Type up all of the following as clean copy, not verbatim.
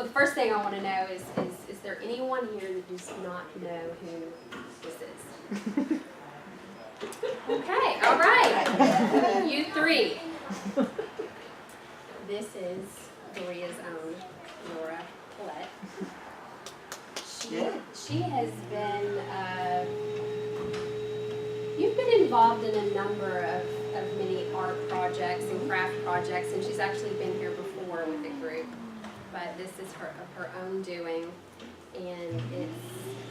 the first thing I want to know is there anyone here that does not know who this is? Okay, all right. You three. This is Berea's own Laura Poulette. She has been, you've been involved in a number of many art projects and craft projects, and she's actually been here before with a group, but this is of her own doing, and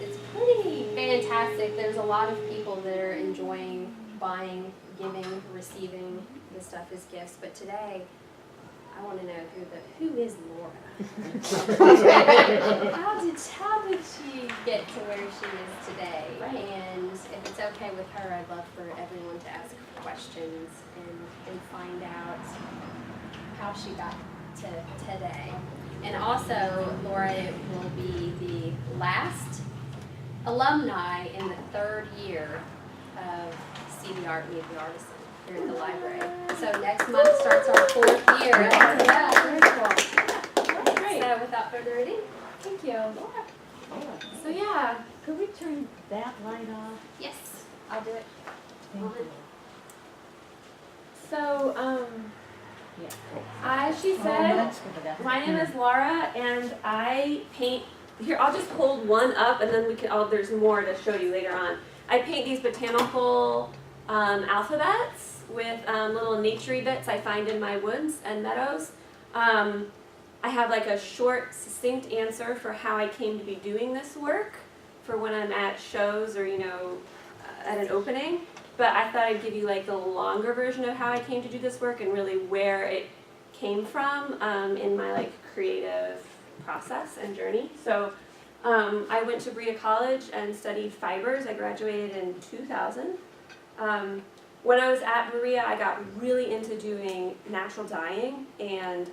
it's pretty fantastic. There's a lot of people that are enjoying buying, giving, receiving the stuff as gifts, but today I want to know who is Laura? How did she get to where she is today? Right. And if it's okay with her, I'd love for everyone to ask questions and find out how she got to today. And also, Laura will be the last alumni in the third year of See the Art, Meet the Artisan here at the library. So next month starts our 4th year. Yeah, very cool. Great. So without further ado, thank you, Laura. So yeah, could we turn that light off? Yes, I'll do it. Thank you. So, as she said, my name is Laura, and I paint. Here, I'll just hold one up, and then we can. There's more to show you later on. I paint these botanical alphabets with little naturey bits I find in my woods and meadows. I have like a short, succinct answer for how I came to be doing this work for when I'm at shows or at an opening. But I thought I'd give you like the longer version of how I came to do this work and really where it came from in my like creative process and journey. So I went to Berea College and studied fibers. I graduated in 2000. When I was at Berea, I got really into doing natural dyeing and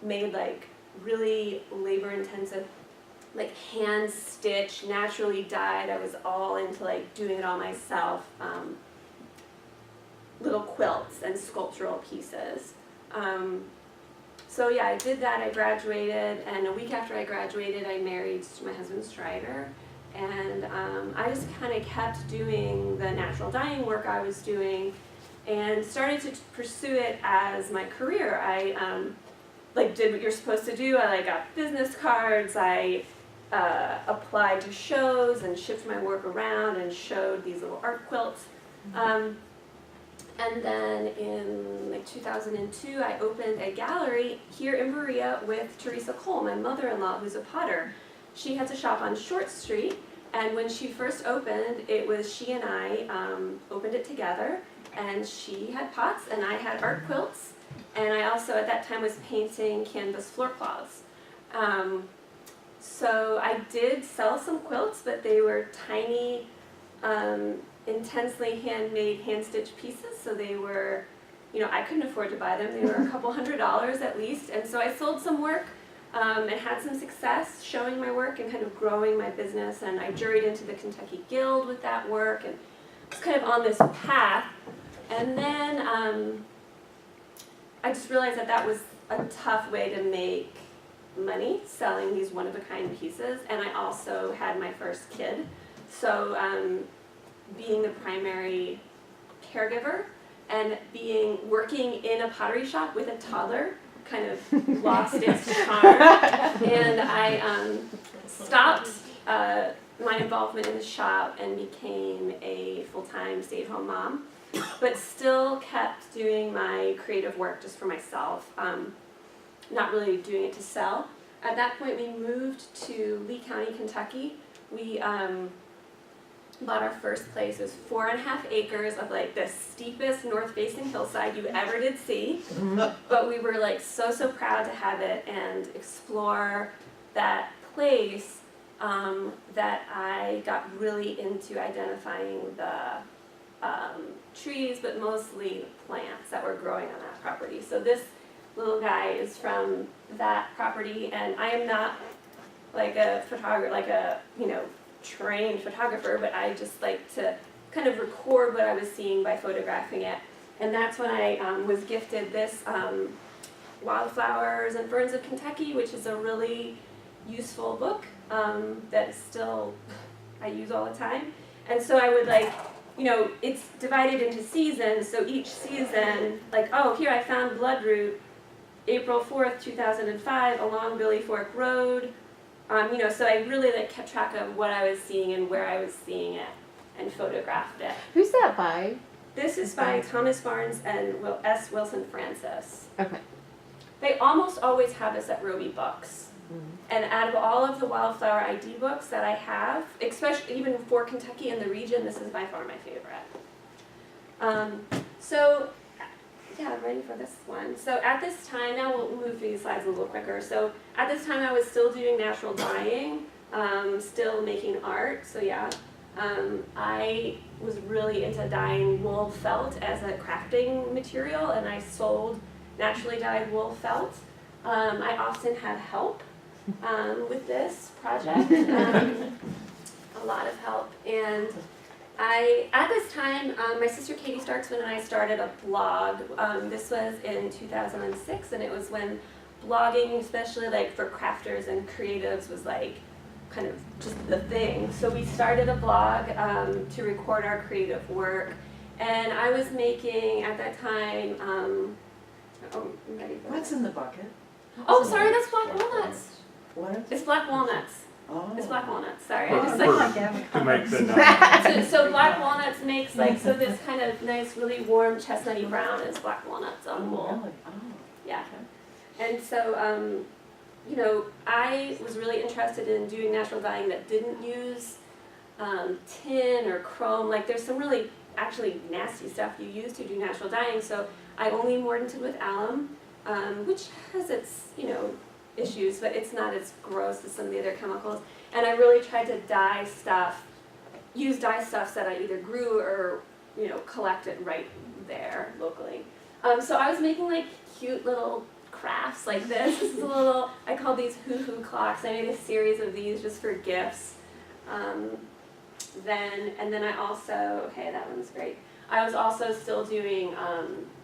made like really labor-intensive, like hand-stitched, naturally dyed. I was all into like doing it all myself. Little quilts and sculptural pieces. So yeah, I did that. I graduated, and a week after I graduated, I married my husband Strider, and I just kind of kept doing the natural dyeing work I was doing, and started to pursue it as my career. I like did what you're supposed to do. I like got business cards. I applied to shows and shipped my work around and showed these little art quilts. And then in like 2002, I opened a gallery here in Berea with Teresa Cole, my mother-in-law, who's a potter. She has a shop on Short Street, and when she first opened, it was she and I opened it together, and she had pots, and I had art quilts, and I also at that time was painting canvas floor cloths. So I did sell some quilts, but they were tiny, intensely handmade, hand-stitched pieces, so they were, I couldn't afford to buy them. They were a couple $100 at least, and so I sold some work and had some success showing my work and kind of growing my business, and I juried into the Kentucky Guild with that work, and was kind of on this path, and then I just realized that was a tough way to make money selling these one-of-a-kind pieces, and I also had my first kid, so being the primary caregiver and working in a pottery shop with a toddler kind of lost its charm, and I stopped my involvement in the shop and became a full-time stay-at-home mom, but still kept doing my creative work just for myself, not really doing it to sell. At that point, we moved to Lee County, Kentucky. We bought our first place. It was 4.5 acres of like the steepest north-facing hillside you ever did see. But we were like so proud to have it and explore that place that I got really into identifying the trees, but mostly plants that were growing on that property. So this little guy is from that property, and I am not like a photographer, like a trained photographer, but I just like to kind of record what I was seeing by photographing it. And that's when I was gifted this Wildflowers and Ferns of Kentucky, which is a really useful book that is still I use all the time. And so I would like, you know, it's divided into seasons, so each season, like, oh, here I found Bloodroot, April 4th, 2005, along Billy Fork Road. You know, so I really like kept track of what I was seeing and where I was seeing it and photographed it. Who's that by? This is by Thomas Barnes and S. Wilson Francis. Okay. They almost always have this at Roby Books. And out of all of the wildflower ID books that I have, especially even for Kentucky and the region, this is by far my favorite. So, yeah, I'm ready for this one. So at this time, now we'll move through these slides a little quicker. So at this time I was still doing natural dyeing, still making art, so yeah. I was really into dyeing wool felt as a crafting material, and I sold naturally dyed wool felt. I often had help with this project, a lot of help. And at this time, my sister Katie Starksman and I started a blog. This was in 2006, and it was when blogging, especially like for crafters and creatives, was like kind of just the thing. So we started a blog to record our creative work, and I was making at that time. I'm ready for What's in the bucket? Oh, sorry, that's black walnuts. What? It's black walnuts. Oh. It's black walnuts. Sorry, I Oh, just I like. like To make the So black walnuts makes like so this kind of nice, really warm chestnutty brown is black walnuts Oh, on wool. really? Oh. Yeah. And so, you know, I was really interested in doing natural dyeing that didn't use tin or chrome. Like there's some really actually nasty stuff you use to do natural dyeing. So I only mordanted with alum, which has its, you know, issues, but it's not as gross as some of the other chemicals. And I really tried to dye stuff, use dye stuffs that I either grew or, you know, collected right there locally. So I was making like cute little crafts like this. This is a little, I call these hoo-hoo clocks. I made a series of these just for gifts. And then I also, okay, that one's great. I was also still doing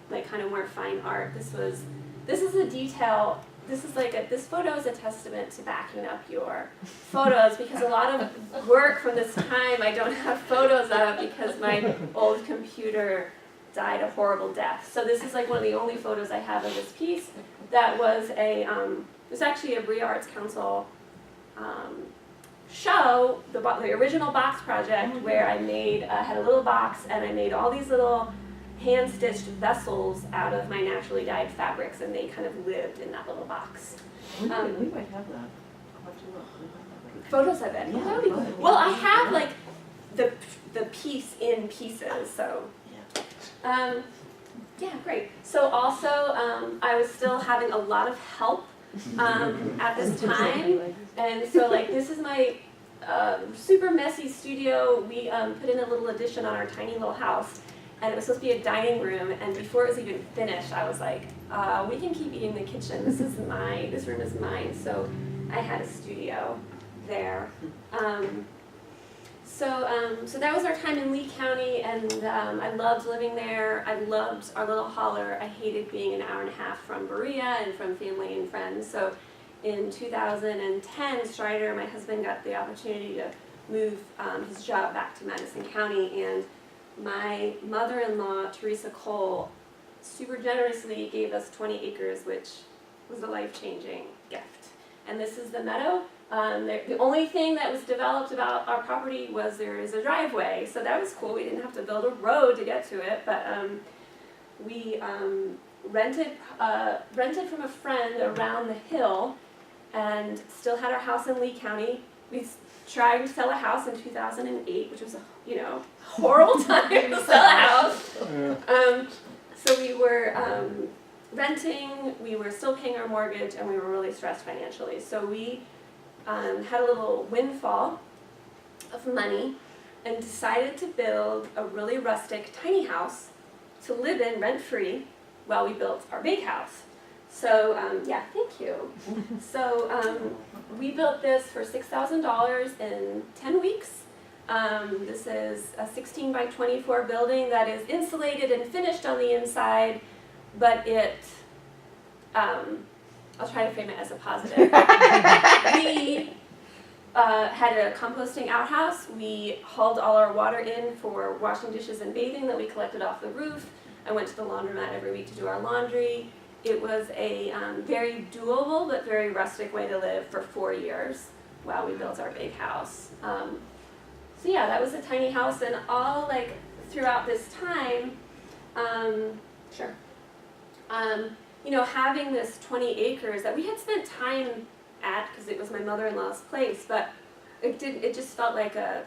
like kind of more fine art. This is a detail. This is like this photo is a testament to backing up your photos, because a lot of work from this time I don't have photos of because my old computer died a horrible death. So this is like one of the only photos I have of this piece. That was it was actually a Berea Arts Council show, the original box project, where I had a little box and I made all these little hand-stitched vessels out of my naturally dyed fabrics, and they kind of lived in that little box. We might have that. I'll have to look. Photos of it. Yeah, That would be cool. right. Well, I have like the piece in pieces, so. Yeah, great. So also, I was still having a lot of help at this time, and so like this is my super messy studio. We put in a little addition on our tiny little house, and it was supposed to be a dining room, and before it was even finished, I was like, we can keep eating in the kitchen. This room is mine. So I had a studio there. So that was our time in Lee County, and I loved living there. I loved our little holler. I hated being an hour and a half from Berea and from family and friends. So in 2010, Strider, my husband, got the opportunity to move his job back to Madison County, and my mother-in-law, Teresa Cole, super generously gave us 20 acres, which was a life-changing gift. And this is the meadow. The only thing that was developed about our property was there is a driveway, so that was cool. We didn't have to build a road to get to it, but we rented from a friend around the hill, and still had our house in Lee County. We tried to sell a house in 2008, which was a horrible time to sell a house. So we were renting, we were still paying our mortgage, and we were really stressed financially. So we had a little windfall of money and decided to build a really rustic tiny house to live in rent-free while we built our big house. So yeah, thank you. So we built this for $6,000 in 10 weeks. This is a 16 by 24 building that is insulated and finished on the inside, but it, I'll try to frame it as a positive. had a composting outhouse. We hauled all our water in for washing dishes and bathing that we collected off the roof. I went to the laundromat every week to do our laundry. It was a very doable but very rustic way to live for 4 years while we built our big house. So yeah, that was a tiny house, and all like throughout this time, you know, having this 20 acres that we had spent time at because it was my mother-in-law's place, but it just felt like a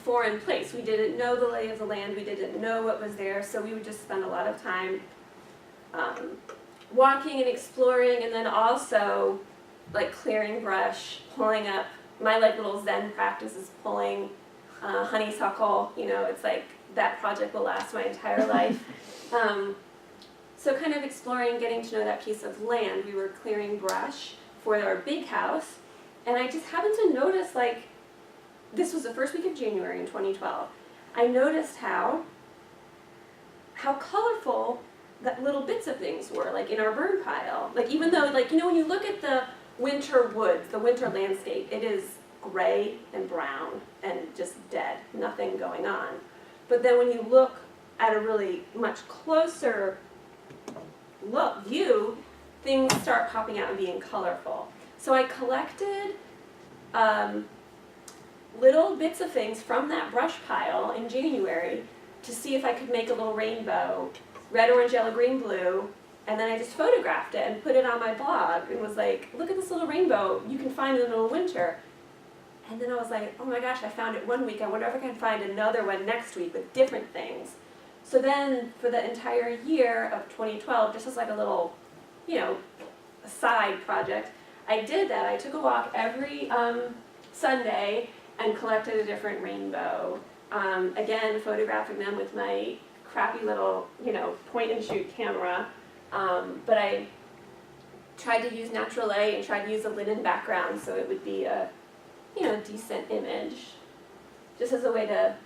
foreign place. We didn't know the lay of the land, we didn't know what was there, so we would just spend a lot of time walking and exploring, and then also like clearing brush, pulling up. My like little Zen practice is pulling honeysuckle. You know, it's like that project will last my entire life. So kind of exploring, getting to know that piece of land. We were clearing brush for our big house, and I just happened to notice, like, this was the first week of January in 2012. I noticed how colorful that little bits of things were, like in our burn pile. Like, even though, like, you know, when you look at the winter woods, the winter landscape, it is gray and brown and just dead, nothing going on. But then when you look at a really much closer view, things start popping out and being colorful. So I collected little bits of things from that brush pile in January to see if I could make a little rainbow, red, orange, yellow, green, blue, and then I just photographed it and put it on my blog and was like, look at this little rainbow you can find in the middle of winter. And then I was like, oh my gosh, I found it one week, I wonder if I can find another one next week with different things. So then for the entire year of 2012, just as like a little, you know, side project, I did that. I took a walk every Sunday and collected a different rainbow. Again, photographing them with my crappy little, you know, point and shoot camera. But I tried to use natural light and tried to use a linen background so it would be a, you know, decent image. Just as a way to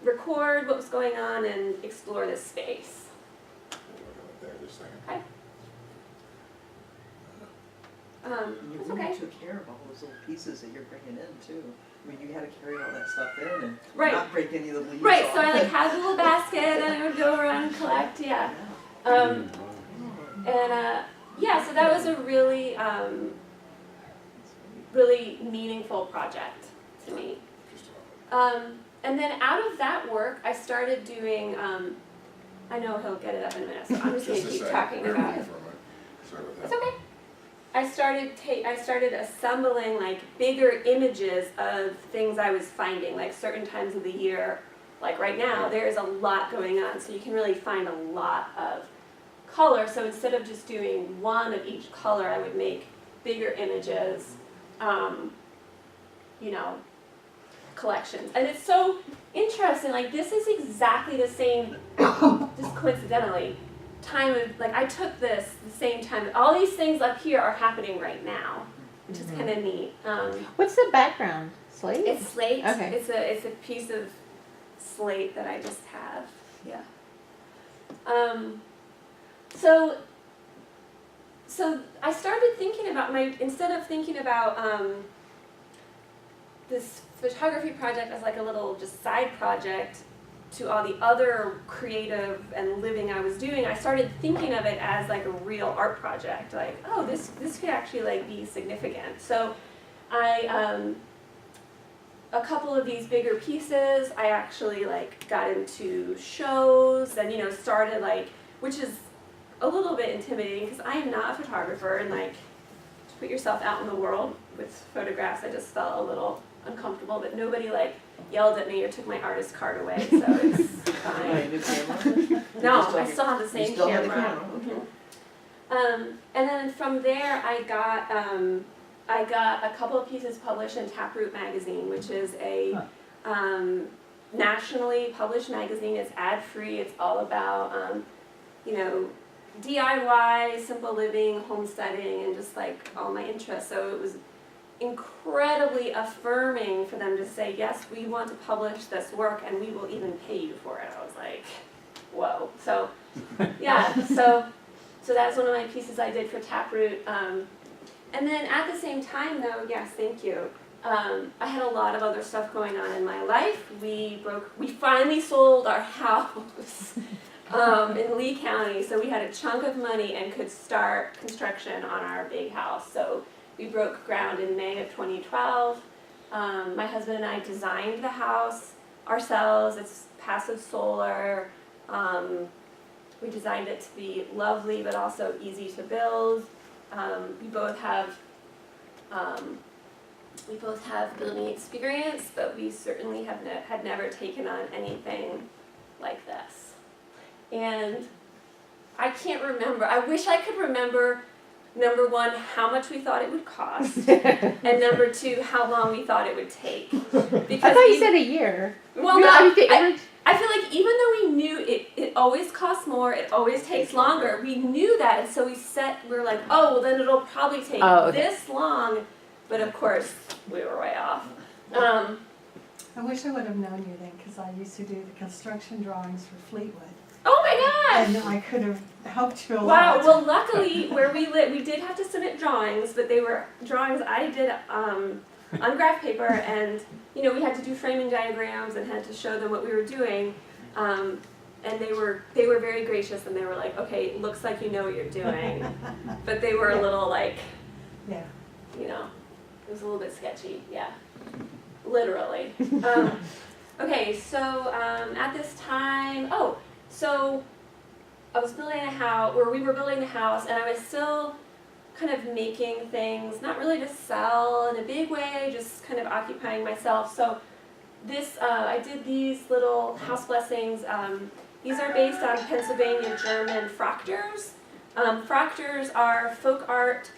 record what was going on and explore this space. There, just a second. Okay. You It's really okay. took care of all those little pieces that you're bringing in too. I mean, you had to carry all that stuff in and Right. not break any of the leaves Right, off. so I like had a little basket and I would go around and collect, yeah. Yeah, so that was a really, really meaningful project to me. And then out of that work, I started doing, I know he'll get it up in a minute, so I'm just gonna Just a keep second. talking Bear about with it. me for a minute. Sorry about that. It's okay. I started assembling like bigger images of things I was finding, like certain times of the year. Like right now, there is a lot going on, so you can really find a lot of color. So instead of just doing one of each color, I would make bigger images, you know, collections. And it's so interesting, like this is exactly the same, just coincidentally, time of, like I took this the same time. All these things up here are happening right now, which is kind of neat. What's the background? Slate? It's slate. Okay. It's a piece of slate that I just have. Yeah. So I started thinking about instead of thinking about this photography project as like a little just side project to all the other creative and living I was doing, I started thinking of it as like a real art project. Like, oh, this could actually like be significant. So I a couple of these bigger pieces, I actually like got into shows and, you know, started like, which is a little bit intimidating because I am not a photographer, and like to put yourself out in the world with photographs, I just felt a little uncomfortable, but nobody like yelled at me or took my artist card away, so it's fine. New camera? No, I still have the same You still have the camera. camera, okay. And then from there, I got a couple of pieces published in Taproot magazine, which is a nationally published magazine. It's ad-free. It's all about you know, DIY, simple living, homesteading, and just like all my interests. So it was incredibly affirming for them to say, yes, we want to publish this work and we will even pay you for it. I was like, whoa. So yeah, so that's one of my pieces I did for Taproot. And then at the same time though, yes, thank you. I had a lot of other stuff going on in my life. We finally sold our house in Lee County, so we had a chunk of money and could start construction on our big house. So we broke ground in May of 2012. My husband and I designed the house ourselves. It's passive solar. We designed it to be lovely but also easy to build. We both have building experience, but we certainly had never taken on anything like this. And I can't remember. I wish I could remember, number one, how much we thought it would cost, and number two, how long we thought it would take. Because I thought you said a year. well, You- no, I think- I feel like even though we knew it always costs more, it always takes longer, we knew that, and so we're like, oh, well then it'll probably take this long, but of course, we were way off. I wish I would have known you then, because I used to do the construction drawings for Fleetwood. Oh my And gosh! I could have helped you a Wow, lot. well luckily where we live, we did have to submit drawings, but they were drawings I did on graph paper, and we had to do framing diagrams and had to show them what we were doing. And they were very gracious, and they were like, okay, it looks like you know what you're doing. But they were a little like, Yeah. it was a little bit sketchy, yeah. Literally. Okay, so at this time, so I was building a house, or we were building the house, and I was still kind of making things, not really to sell in a big way, just kind of occupying myself. So this, I did these little house blessings. These are based on Pennsylvania German Frochters. Frochters are folk art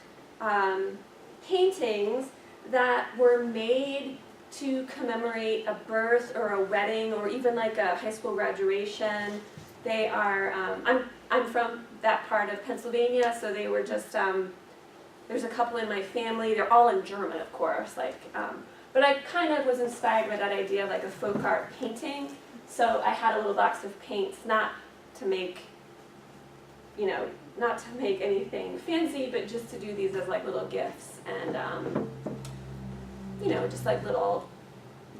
paintings that were made to commemorate a birth or a wedding or even like a high school graduation. They are, I'm from that part of Pennsylvania, so they were just, there's a couple in my family. They're all in German, of course, but I kind of was inspired by that idea of like a folk art painting. So I had a little box of paints, not to make anything fancy, but just to do these as like little gifts and, just like little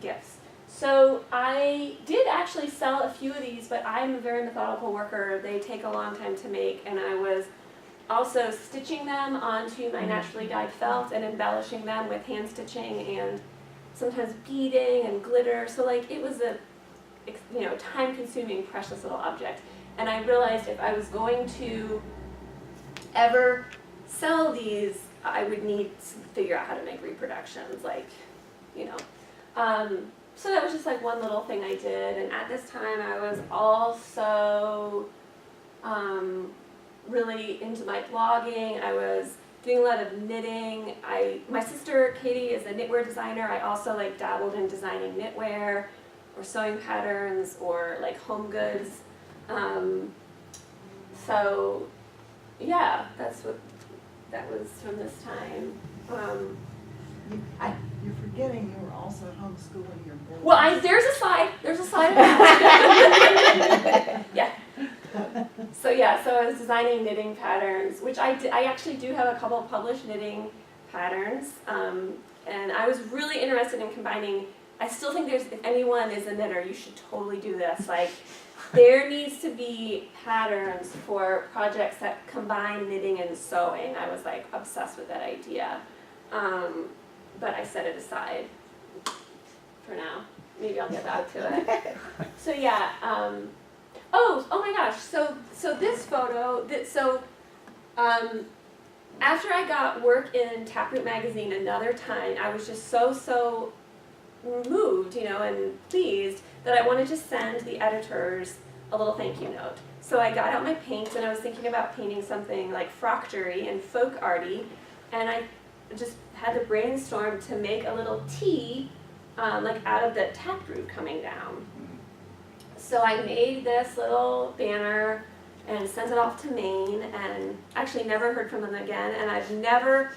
gifts. So I did actually sell a few of these, but I'm a very methodical worker. They take a long time to make, and I was also stitching them onto my naturally dyed felt and embellishing them with hand stitching and sometimes beading and glitter. So like it was a time-consuming, precious little object. And I realized if I was going to ever sell these, I would need to figure out how to make reproductions, so that was just like one little thing I did. And at this time I was also really into my blogging. I was doing a lot of knitting. My sister Katie is a knitwear designer. I also like dabbled in designing knitwear or sewing patterns or like home goods. So yeah, that was from this time. You're forgetting you were also homeschooling your boys. Well, there's a slide of that. Yeah. So I was designing knitting patterns, which I actually do have a couple of published knitting patterns, and I was really interested in combining. I still think if anyone is a knitter, you should totally do this. Like, there needs to be patterns for projects that combine knitting and sewing. I was like obsessed with that idea, but I set it aside for now. Maybe I'll get back to it. So yeah. Oh my gosh. So this photo. After I got work in Taproot magazine another time, I was just so moved, and pleased that I wanted to send the editors a little thank you note. So I got out my paints and I was thinking about painting something like frochtery and folk arty, and I just had to brainstorm to make a little T like out of the taproot coming down. So I made this little banner and sent it off to Maine, and actually never heard from them again, and I've never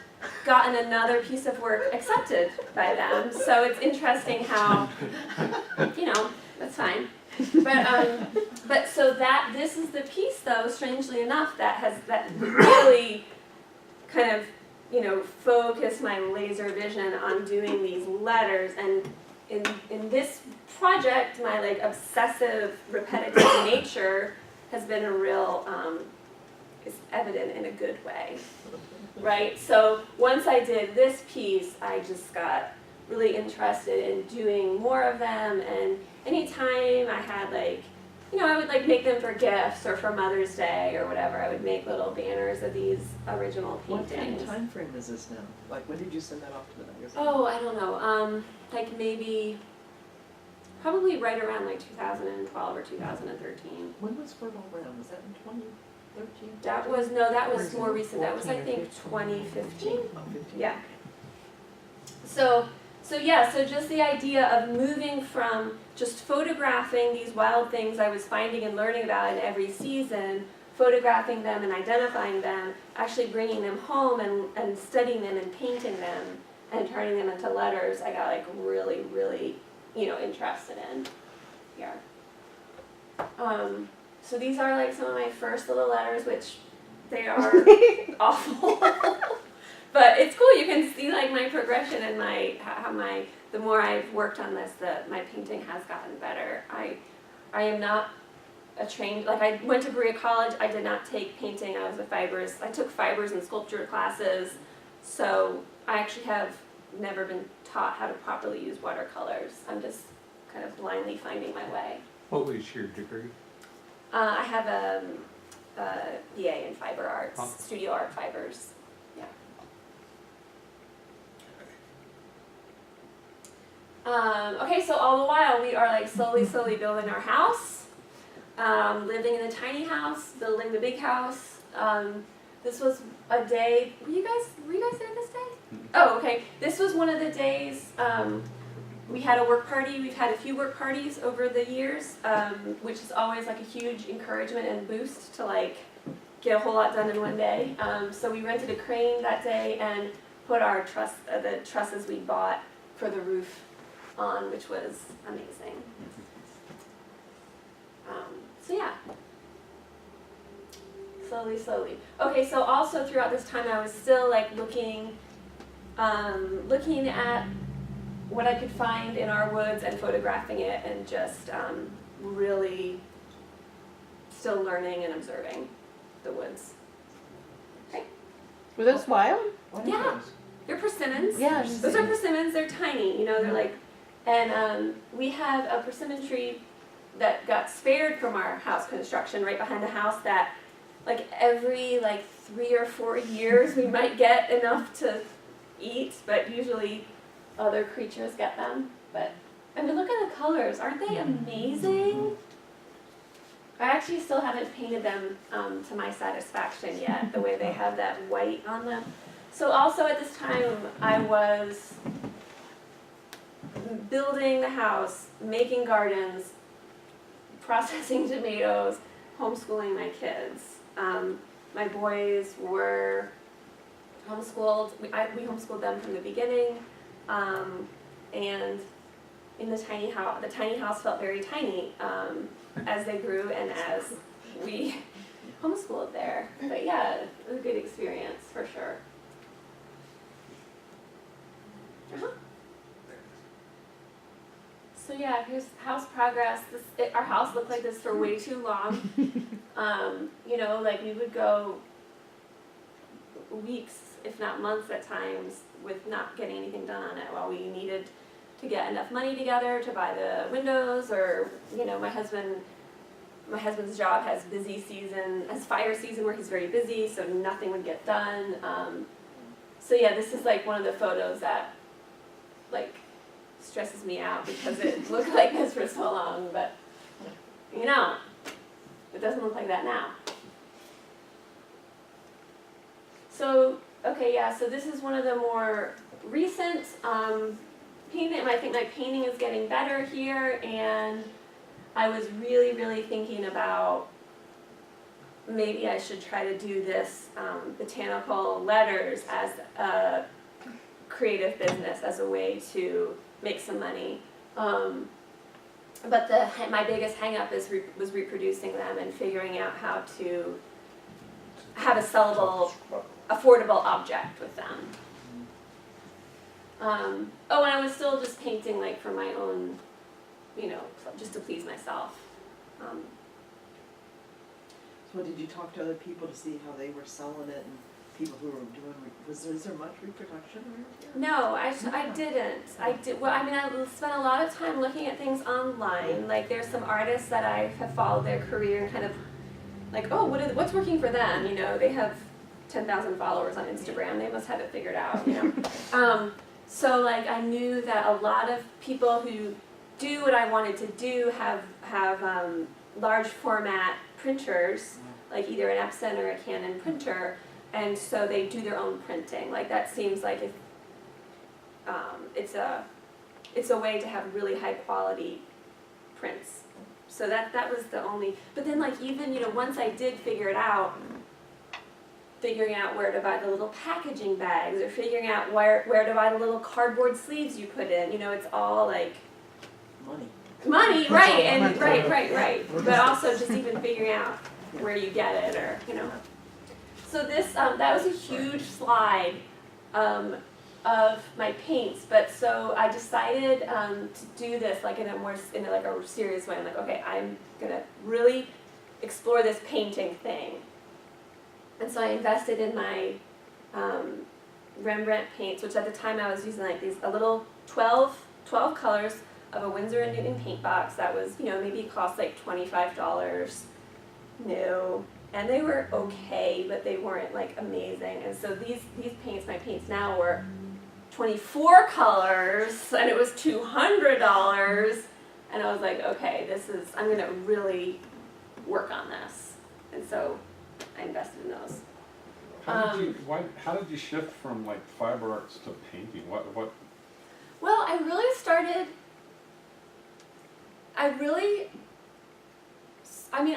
gotten another piece of work accepted by them. So it's interesting how, that's fine. But so this is the piece though, strangely enough, that really kind of focus my laser vision on doing these letters. And in this project, my like obsessive, repetitive nature has been a real, is evident in a good way, right? So once I did this piece, I just got really interested in doing more of them, and anytime I had like, I would like make them for gifts or for Mother's Day or whatever, I would make little banners of these original What kind paintings. of time frame is this now? Like, when did you send that off to the magazine? Oh, I don't know, like maybe, probably right around like 2012 or 2013. When was Fertile Ground? Was that in 2013? That was more recent, that was I think 2015. Oh, 15. Yeah. So just the idea of moving from just photographing these wild things I was finding and learning about in every season, photographing them and identifying them, actually bringing them home and studying them and painting them and turning them into letters, I got like really, really, interested in here. So these are like some of my first little letters, which they are awful. But it's cool, you can see like my progression and the more I've worked on this, my painting has gotten better. I am not a trained, like I went to Berea College, I did not take painting, I took fibers and sculpture classes, so I actually have never been taught how to properly use watercolors. I'm just kind of blindly finding my way. What was your degree? I have a BA in fiber arts, Oh. studio art fibers. Okay, so all the while we are like slowly building our house, living in a tiny house, building the big house. This was a day, were you guys there this day? Oh, okay. This was one of the days, we had a work party. We've had a few work parties over the years, which is always like a huge encouragement and boost to like get a whole lot done in one day. So we rented a crane that day and put our the trusses we bought for the roof on, which was amazing. So yeah, slowly. Okay, so also throughout this time I was still like looking at what I could find in our woods and photographing it, and just really still learning and observing the woods. Were those wild? What are Yeah. those? They're persimmons. Yeah. Those are persimmons, they're tiny, they're like, and we have a persimmon tree that got spared from our house construction right behind the house that like every 3 or 4 years we might get enough to eat, but usually other creatures get them. But I mean, look at the colors, aren't they amazing? I actually still haven't painted them to my satisfaction yet, the way they have that white on them. So also at this time, I was building the house, making gardens, processing tomatoes, homeschooling my kids. My boys were homeschooled. We homeschooled them from the beginning, and in the tiny house felt very tiny as they grew and as we homeschooled there. But yeah, it was a good experience for sure. So yeah, here's house progress. Our house looked like this for way too long. We would go weeks, if not months at times, with not getting anything done on it while we needed to get enough money together to buy the windows, or my husband's job has fire season where he's very busy, so nothing would get done. So yeah, this is like one of the photos that stresses me out because it looked like this for so long, but it doesn't look like that now. So, okay, yeah, so this is one of the more recent painting. I think my painting is getting better here, and I was really, really thinking about maybe I should try to do this botanical letters as a creative business, as a way to make some money. But my biggest hang-up was reproducing them and figuring out how to have a sellable affordable object with them. Oh, and I was still just painting like for my own, just to please myself. So did you talk to other people to see how they were selling it and people who were doing, is there much reproduction around here? No, I didn't. I spent a lot of time looking at things online. Like there's some artists that I have followed their career and kind of like, oh, what's working for them? They have 10,000 followers on Instagram. They must have it figured out, So like I knew that a lot of people who do what I wanted to do have large format printers, like either an Epson or a Canon printer, and so they do their own printing. Like that seems like if it's a way to have really high quality prints. So that was the only. But then like even once I did figure it out, figuring out where to buy the little packaging bags or figuring out where to buy the little cardboard sleeves you put in. It's all like money, right? And right. But also just even figuring out where you get it, or So this that was a huge slide of my paints. But so I decided to do this like in a serious way. I'm like, okay, I'm gonna really explore this painting thing. And so I invested in my Rembrandt paints, which at the time I was using like a little 12 colors of a Winsor & Newton paint box that was, maybe it cost like $25 new. And they were okay, but they weren't like amazing. And so these paints, my paints now were 24 colors, and it was $200. And I was like, okay, I'm gonna really work on this. And so I invested in those. How did you shift from like fiber arts to painting? What? Well,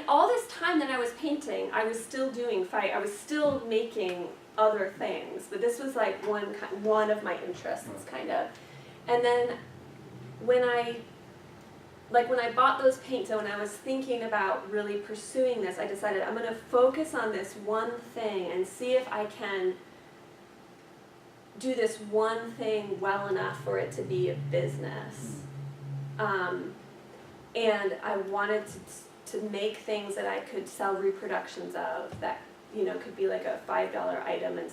all this time that I was painting, I was still doing I was still making other things, but this was like one of my interests, kind of. And then when I bought those paints and when I was thinking about really pursuing this, I decided I'm going to focus on this one thing and see if I can do this one thing well enough for it to be a business. And I wanted to make things that I could sell reproductions of that, could be like a $5 item. And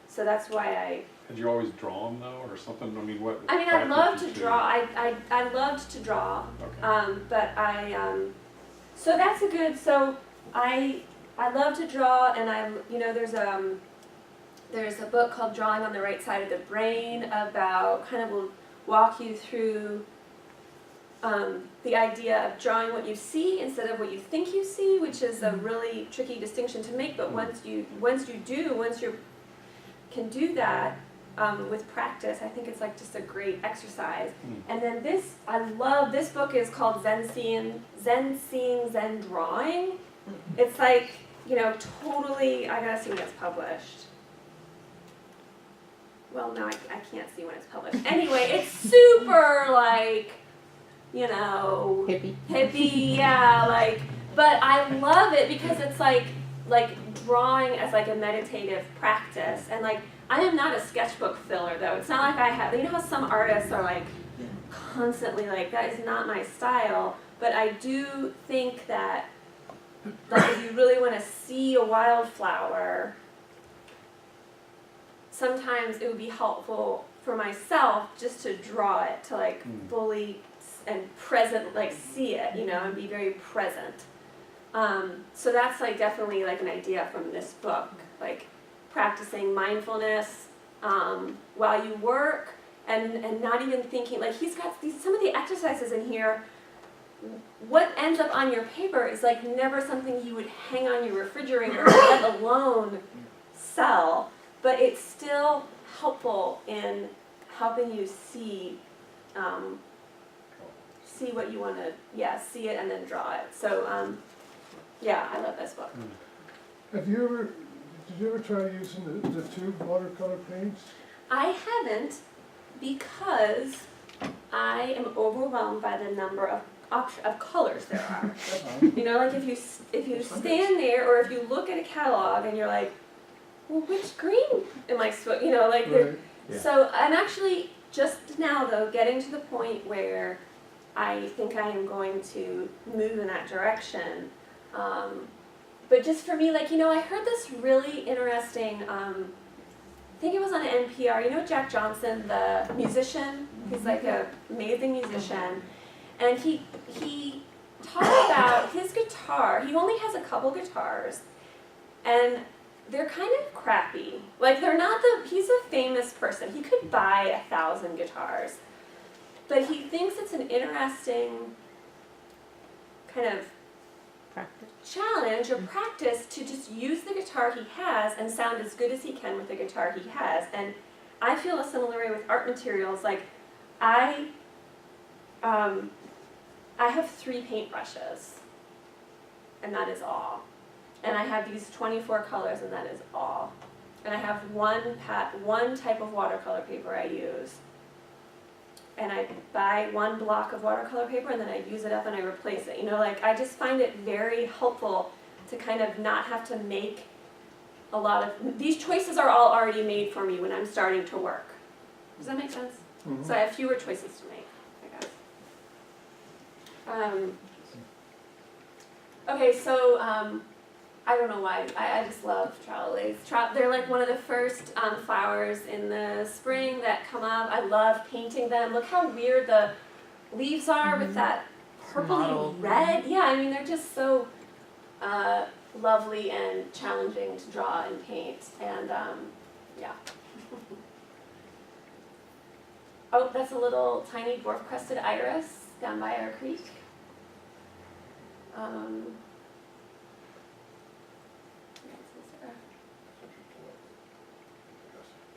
so that's why Had you always drawn though, or something? What? I love to draw. I loved to draw. Okay. But so that's a good. So I love to draw, and there's a book called Drawing on the Right Side of the Brain about will walk you through the idea of drawing what you see instead of what you think you see, which is a really tricky distinction to make. But once you can do that. With practice, I think it's like just a great exercise. And then this book is called Zen Seeing, Zen Drawing. It's like, totally, I gotta see when it's published. Well, no, I can't see when it's published. Anyway, it's super like, hippie, yeah, but I love it because it's like drawing as like a meditative practice. And I am not a sketchbook filler though. It's not like I have, how some artists are like constantly like, that is not my style. But I do think that if you really want to see a wildflower, sometimes it would be helpful for myself just to draw it, to fully and present, see it, and be very present. So that's definitely an idea from this book, practicing mindfulness while you work and not even thinking, he's got some of the exercises in here, what ends up on your paper is never something you would hang on your refrigerator, let alone sell, but it's still helpful in helping you see what you want to, see it and then draw it. So, I love this book. Did you ever try using the tube watercolor paints? I haven't, because I am overwhelmed by the number of colors there are. if you stand there or if you look at a catalog and you're like, well, which green am I supposed, you know, like, they're- Right. Yeah. so I'm actually just now though getting to the point where I think I am going to move in that direction. But just for me, like, you know, I heard this really interesting, I think it was on NPR, you know Jack Johnson, the musician? He's like an amazing musician. And he talked about his guitar. He only has a couple guitars. And they're kind of crappy. Like, they're not he's a famous person. He could buy 1,000 guitars. But he thinks it's an interesting kind of Practice. challenge or practice to just use the guitar he has and sound as good as he can with the guitar he has. And I feel a similar way with art materials. Like, I have 3 paintbrushes, and that is all. And I have these 24 colors, and that is all. And I have one type of watercolor paper I use. And I buy 1 block of watercolor paper, and then I use it up and I replace it. You know, like, I just find it very helpful to kind of not have to make a lot of, these choices are all already made for me when I'm starting to work. Does that make sense? So I have fewer choices to make, I guess. Okay, so I don't know why, I just love trowelays. They're like one of the first flowers in the spring that come up. I love painting them. Look how weird the leaves are with that purpley Mottled. red. Yeah, I mean, they're just so lovely and challenging to draw and paint. And yeah. Oh, that's a little tiny dwarf-crested iris down by our creek.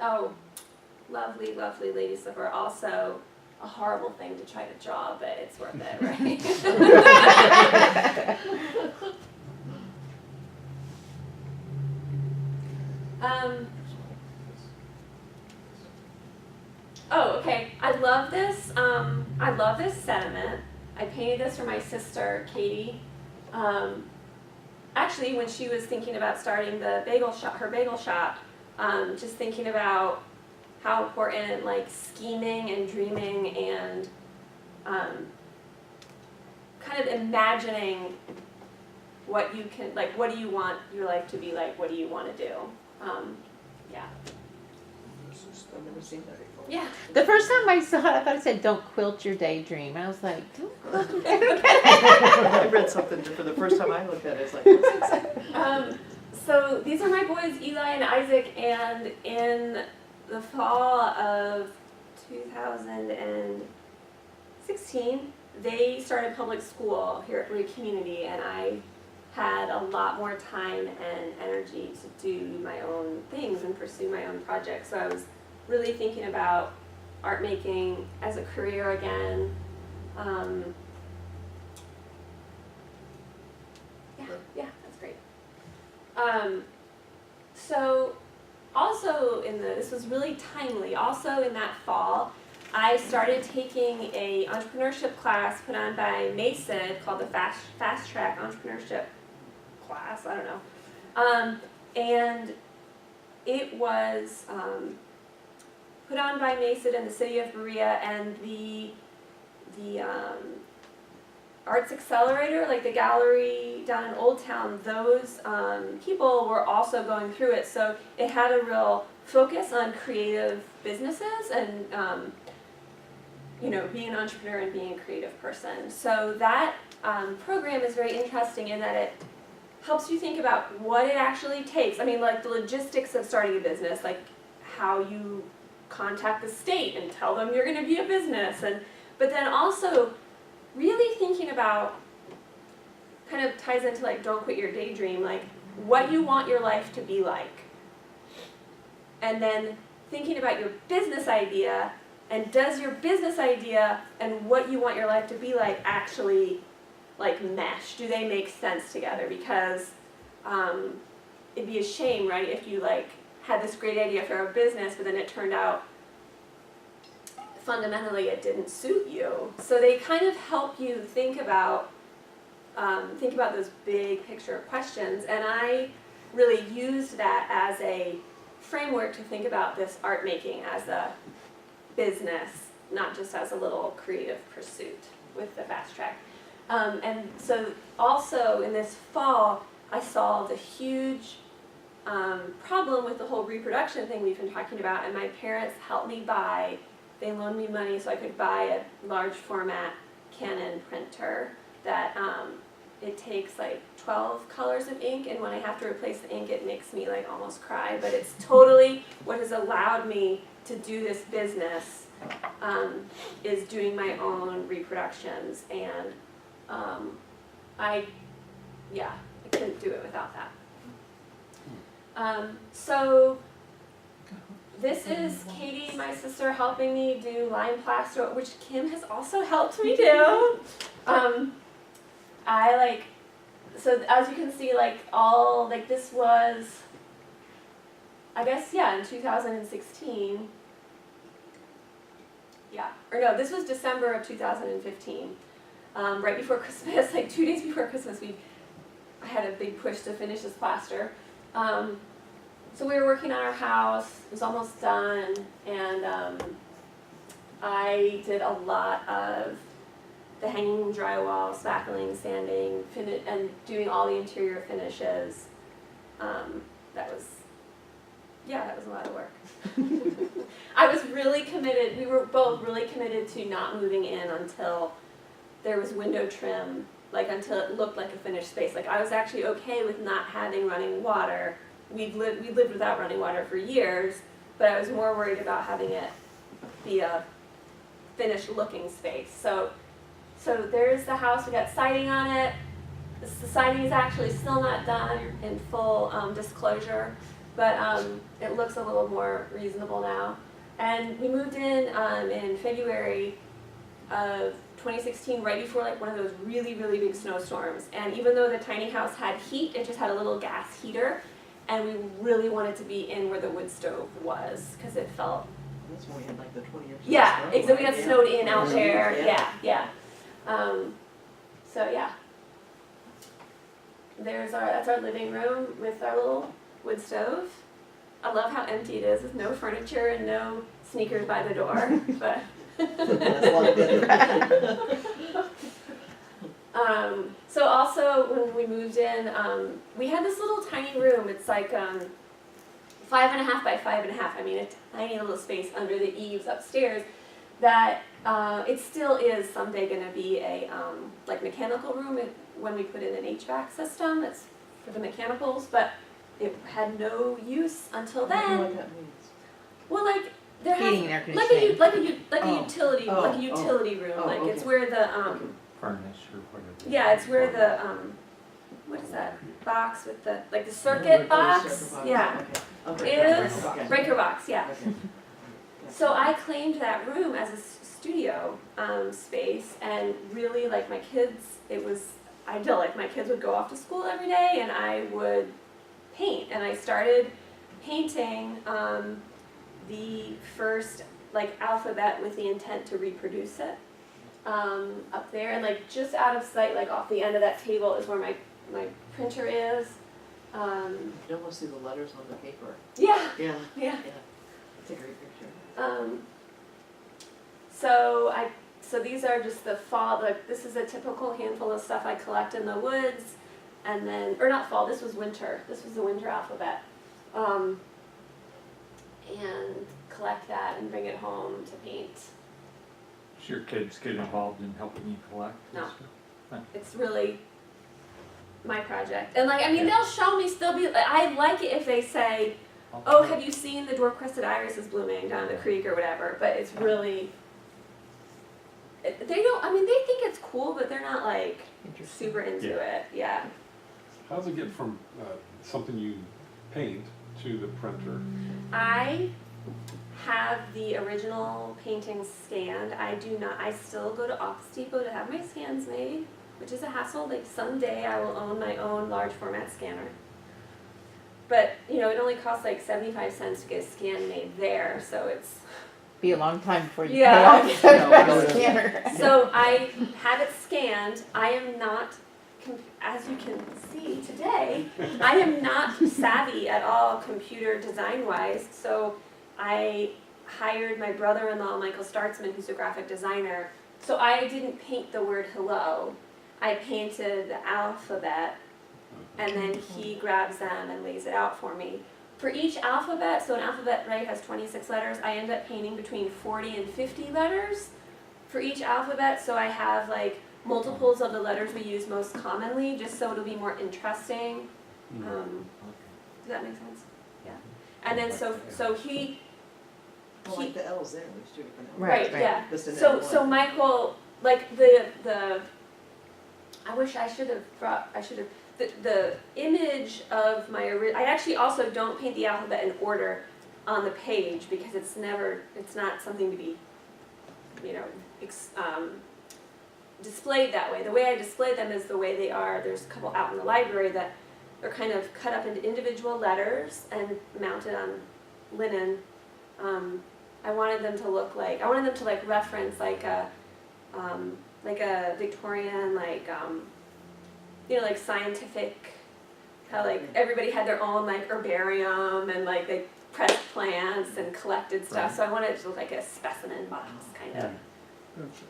Oh, lovely, lovely lady slipper. Also a horrible thing to try to draw, but it's worth it, right? Oh, okay. I love this. I love this sentiment. I painted this for my sister, Katie. Actually, when she was thinking about starting the bagel shop, her bagel shop, just thinking about how important, like, scheming and dreaming and kind of imagining what you can, like, what do you want your life to be like? What do you want to do? Yeah. I've never seen that before. Yeah. The first time I saw it, I thought it said, "Don't quilt your daydream." I was like, "Don't quilt your daydream." I read something different the first time I looked at it. It's like, what's this? So these are my boys, Eli and Isaac, and in the fall of 2016, they started public school here at Berea Community, and I had a lot more time and energy to do my own things and pursue my own projects. So I was really thinking about art making as a career again. Yeah, that's great. So also this was really timely, also in that fall, I started taking a entrepreneurship class put on by Mason called the Fast Track Entrepreneurship class, I don't know. And it was put on by Mason in the city of Berea, and the Arts Accelerator, like the gallery down in Old Town, those people were also going through it. So it had a real focus on creative businesses and you know, being an entrepreneur and being a creative person. So that program is very interesting in that it helps you think about what it actually takes. I mean, like the logistics of starting a business, like how you contact the state and tell them you're going to be a business, but then also really thinking about, kind of ties into like don't quit your daydream, like what you want your life to be like. And then thinking about your business idea, and does your business idea and what you want your life to be like actually like mesh? Do they make sense together? Because it'd be a shame, right, if you like had this great idea for a business, but then it turned out fundamentally it didn't suit you. So they kind of help you think about those big picture questions. And I really used that as a framework to think about this art making as a business, not just as a little creative pursuit with the fast track. And so also in this fall, I solved a huge problem with the whole reproduction thing we've been talking about, and my parents helped me they loaned me money so I could buy a large format Canon printer that it takes like 12 colors of ink, and when I have to replace the ink, it makes me like almost cry, but it's totally what has allowed me to do this business, is doing my own reproductions, and I couldn't do it without that. So this is Katie, my sister, helping me do lime plaster, which Kim has also helped me do. So as you can see, this was, I guess, in 2016. This was December of 2015, right before Christmas, like 2 days before Christmas, I had a big push to finish this plaster. So we were working on our house, it was almost done, and I did a lot of the hanging drywall, spackling, sanding, and doing all the interior finishes. That was a lot of work. I was really committed, we were both really committed to not moving in until there was window trim, until it looked like a finished space. I was actually okay with not having running water. We lived without running water for years, but I was more worried about having it be a finished looking space. So there's the house, we got siding on it. The siding is actually still not done in full disclosure, but it looks a little more reasonable now. And we moved in February of 2016, right before one of those really, really big snowstorms. And even though the tiny house had heat, it just had a little gas heater. And we really wanted to be in where the wood stove was, because it felt... That's when we had the 20 inches of Yeah, snow, exactly. We right? got snowed in out Yeah. there. Yeah. That's our living room with our little wood stove. I love how empty it is with no furniture and no sneakers by the door, but... That's a lot of good. So also when we moved in, we had this little tiny room. It's 5.5 by 5.5. I mean, a tiny little space under the eaves upstairs that it still is someday going to be a mechanical room when we put in an HVAC system. It's for the mechanicals, but it had no use until I don't know then. what that means. Well, there has Heating and air conditioning. a utility room. It's where the Furnace or whatever. yeah, it's where the what is that box with the the circuit box? Yeah, Okay. is Okay. breaker box. Yeah. Okay. So I claimed that room as a studio space, and really my kids, it was idyllic. My kids would go off to school every day, and I would paint, and I started painting the first alphabet with the intent to reproduce it up there, and just out of sight, off the end of that table is where my printer is. You can almost see the letters on the paper. Yeah. Yeah. Yeah. It's a great picture. So these are just the fall, this is a typical handful of stuff I collect in the woods, and then, or not fall, this was winter. This was the winter alphabet. And collect that and bring it home to paint. Does your kids get involved in helping you collect? and No. stuff? It's really my project. And they'll show me, I like it if they say, oh, have you seen the dwarf-crested iris is blooming down the creek or whatever, but it's really, they think it's cool, but they're not super into it, yeah. How does it get from something you paint to the printer? I have the original paintings scanned. I still go to Office Depot to have my scans made, which is a hassle. Someday I will own my own large format scanner. But, it only costs 75 cents to get a scan made there, so it's... Be a long time before you Yeah. pay off the scanner. So I have it scanned. I am not as you can see today, I am not savvy at all computer design wise. So I hired my brother-in-law, Michael Startzman, who's a graphic designer. So I didn't paint the word hello. I painted the alphabet, and then he grabs them and lays it out for me. For each alphabet, so an alphabet, right, has 26 letters, I end up painting between 40 and 50 letters for each alphabet, so I have like multiples of the letters we use most commonly, just so it'll be more interesting. Does that make sense? Yeah. And then so he, Well, like the L's there, there's two different L's. right, yeah. Just an So L1. Michael, like the I wish I should have the image of my I actually also don't paint the alphabet in order on the page because it's not something to be, you know, displayed that way. The way I display them is the way they are. There's a couple out in the library that are kind of cut up into individual letters and mounted on linen. I wanted them to look like, reference like a Victorian, you know, like scientific, how like everybody had their own like herbarium and like they pressed plants and collected stuff. So I wanted it to look like a specimen box kind of. Gotcha.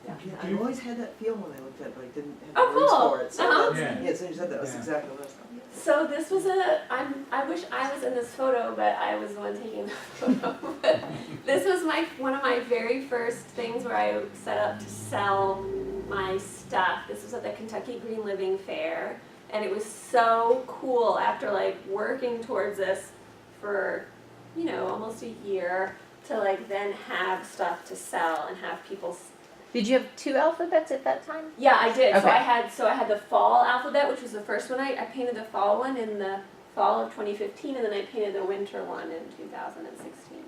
Yeah. Yeah, I always had that feel when I looked at it, but I didn't have Oh, the words cool. for it. So Uh-huh. that's, Yeah. yeah, so you said that, that's Yeah. exactly what I was thinking. So this was I wish I was in this photo, but I was the one taking the photo. This was one of my very first things where I set up to sell my stuff. This was at the Kentucky Green Living Fair, and it was so cool after like working towards this for, you know, almost a year to like then have stuff to sell and have people. Did you have 2 alphabets at that time? Yeah, I did. So Okay. I had the fall alphabet, which was the first one. I painted the fall one in the fall of 2015, and then I painted the winter one in 2016.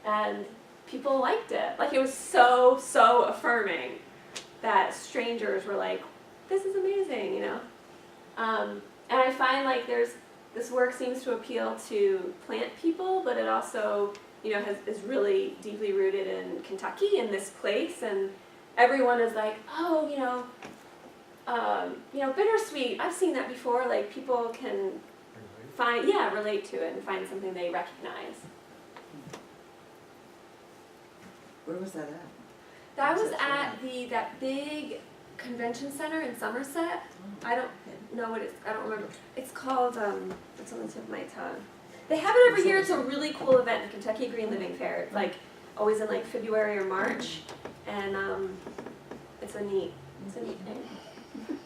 And people liked it. Like, it was so affirming that strangers were like, this is amazing, you know? And I find like this work seems to appeal to plant people, but it also, you know, is really deeply rooted in Kentucky, in this place, and everyone is like, oh, you know, bittersweet. I've seen that before. Like, people can relate to it and find something they recognize. Where was that at? That was Where's that at that big convention center in Somerset. I don't know what I don't remember. It's called, it's on the tip of my tongue. They have it every year. It's a really cool event, the Kentucky Green Living Fair. It's like always in like February or March, and it's a neat thing.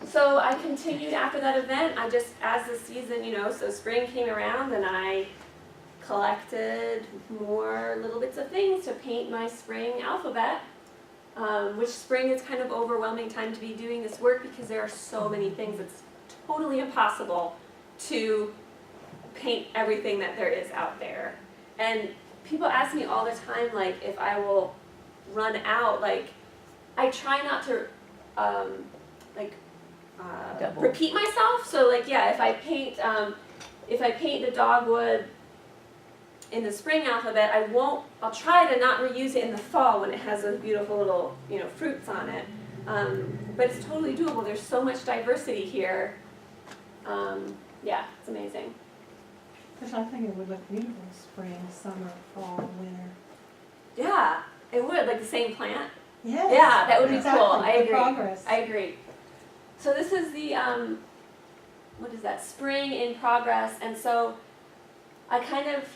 So I continued after that event. I just, as the season, you know, so spring came around and I collected more little bits of things to paint my spring alphabet, which spring is kind of overwhelming time to be doing this work because there are so many things. It's totally impossible to paint everything that there is out there. And people ask me all the time, like, if I will run out. Like, I try not to Double. repeat myself. So like, yeah, if I paint the dogwood in the spring alphabet, I'll try to not reuse it in the fall when it has those beautiful little, you know, fruits on it. But it's totally doable. There's so much diversity here. Yeah, it's amazing. Which I think it would look beautiful, spring, summer, fall, winter. Yeah, it would, like the same plant. Yes. Yeah, that would be exactly, cool. I the agree. progress. I agree. So this is the, what is that, spring in progress. And so I kind of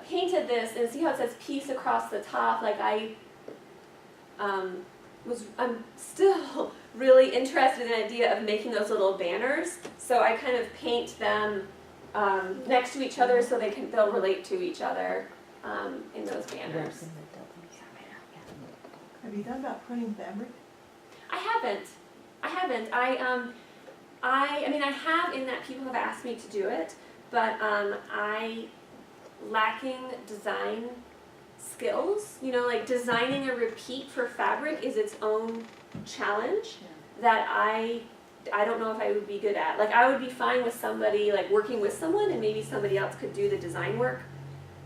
painted this, and see how it says peace across the top. Like I'm still really interested in the idea of making those little banners. So I kind of paint them next to each other so they'll relate to each other in those banners. Have you thought about printing fabric? I haven't. I mean, I have in that people have asked me to do it, but lacking design skills, you know, like designing a repeat for fabric is its own challenge that I don't know if I would be good at. Like, I would be fine with somebody, like working with someone, and maybe somebody else could do the design work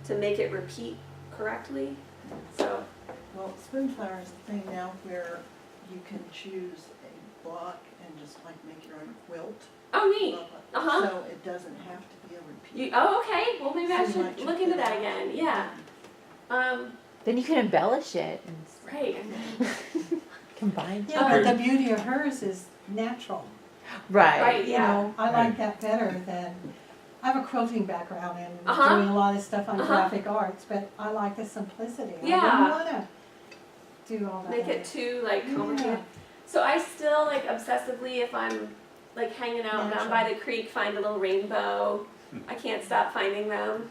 to make it repeat correctly. So, Well, Spoonflower is the thing now where you can choose block and just like make your own quilt. Oh, neat. Uh-huh. So it doesn't have to be a repeat. Okay, well, maybe I So you might should check look into that that out. again, yeah. Then you can embellish it and Right. combine. Yeah, but the beauty of hers is natural. Right. Right, You yeah. know, I like that better than, I have a quilting background and Uh-huh. doing a lot of stuff on Uh-huh. graphic arts, but I like the simplicity. I Yeah. didn't wanna do all that. Make it too, like, complicated. Yeah. So I still, like, obsessively, if I'm, like, hanging out down by the creek, find a little rainbow. I can't stop finding them.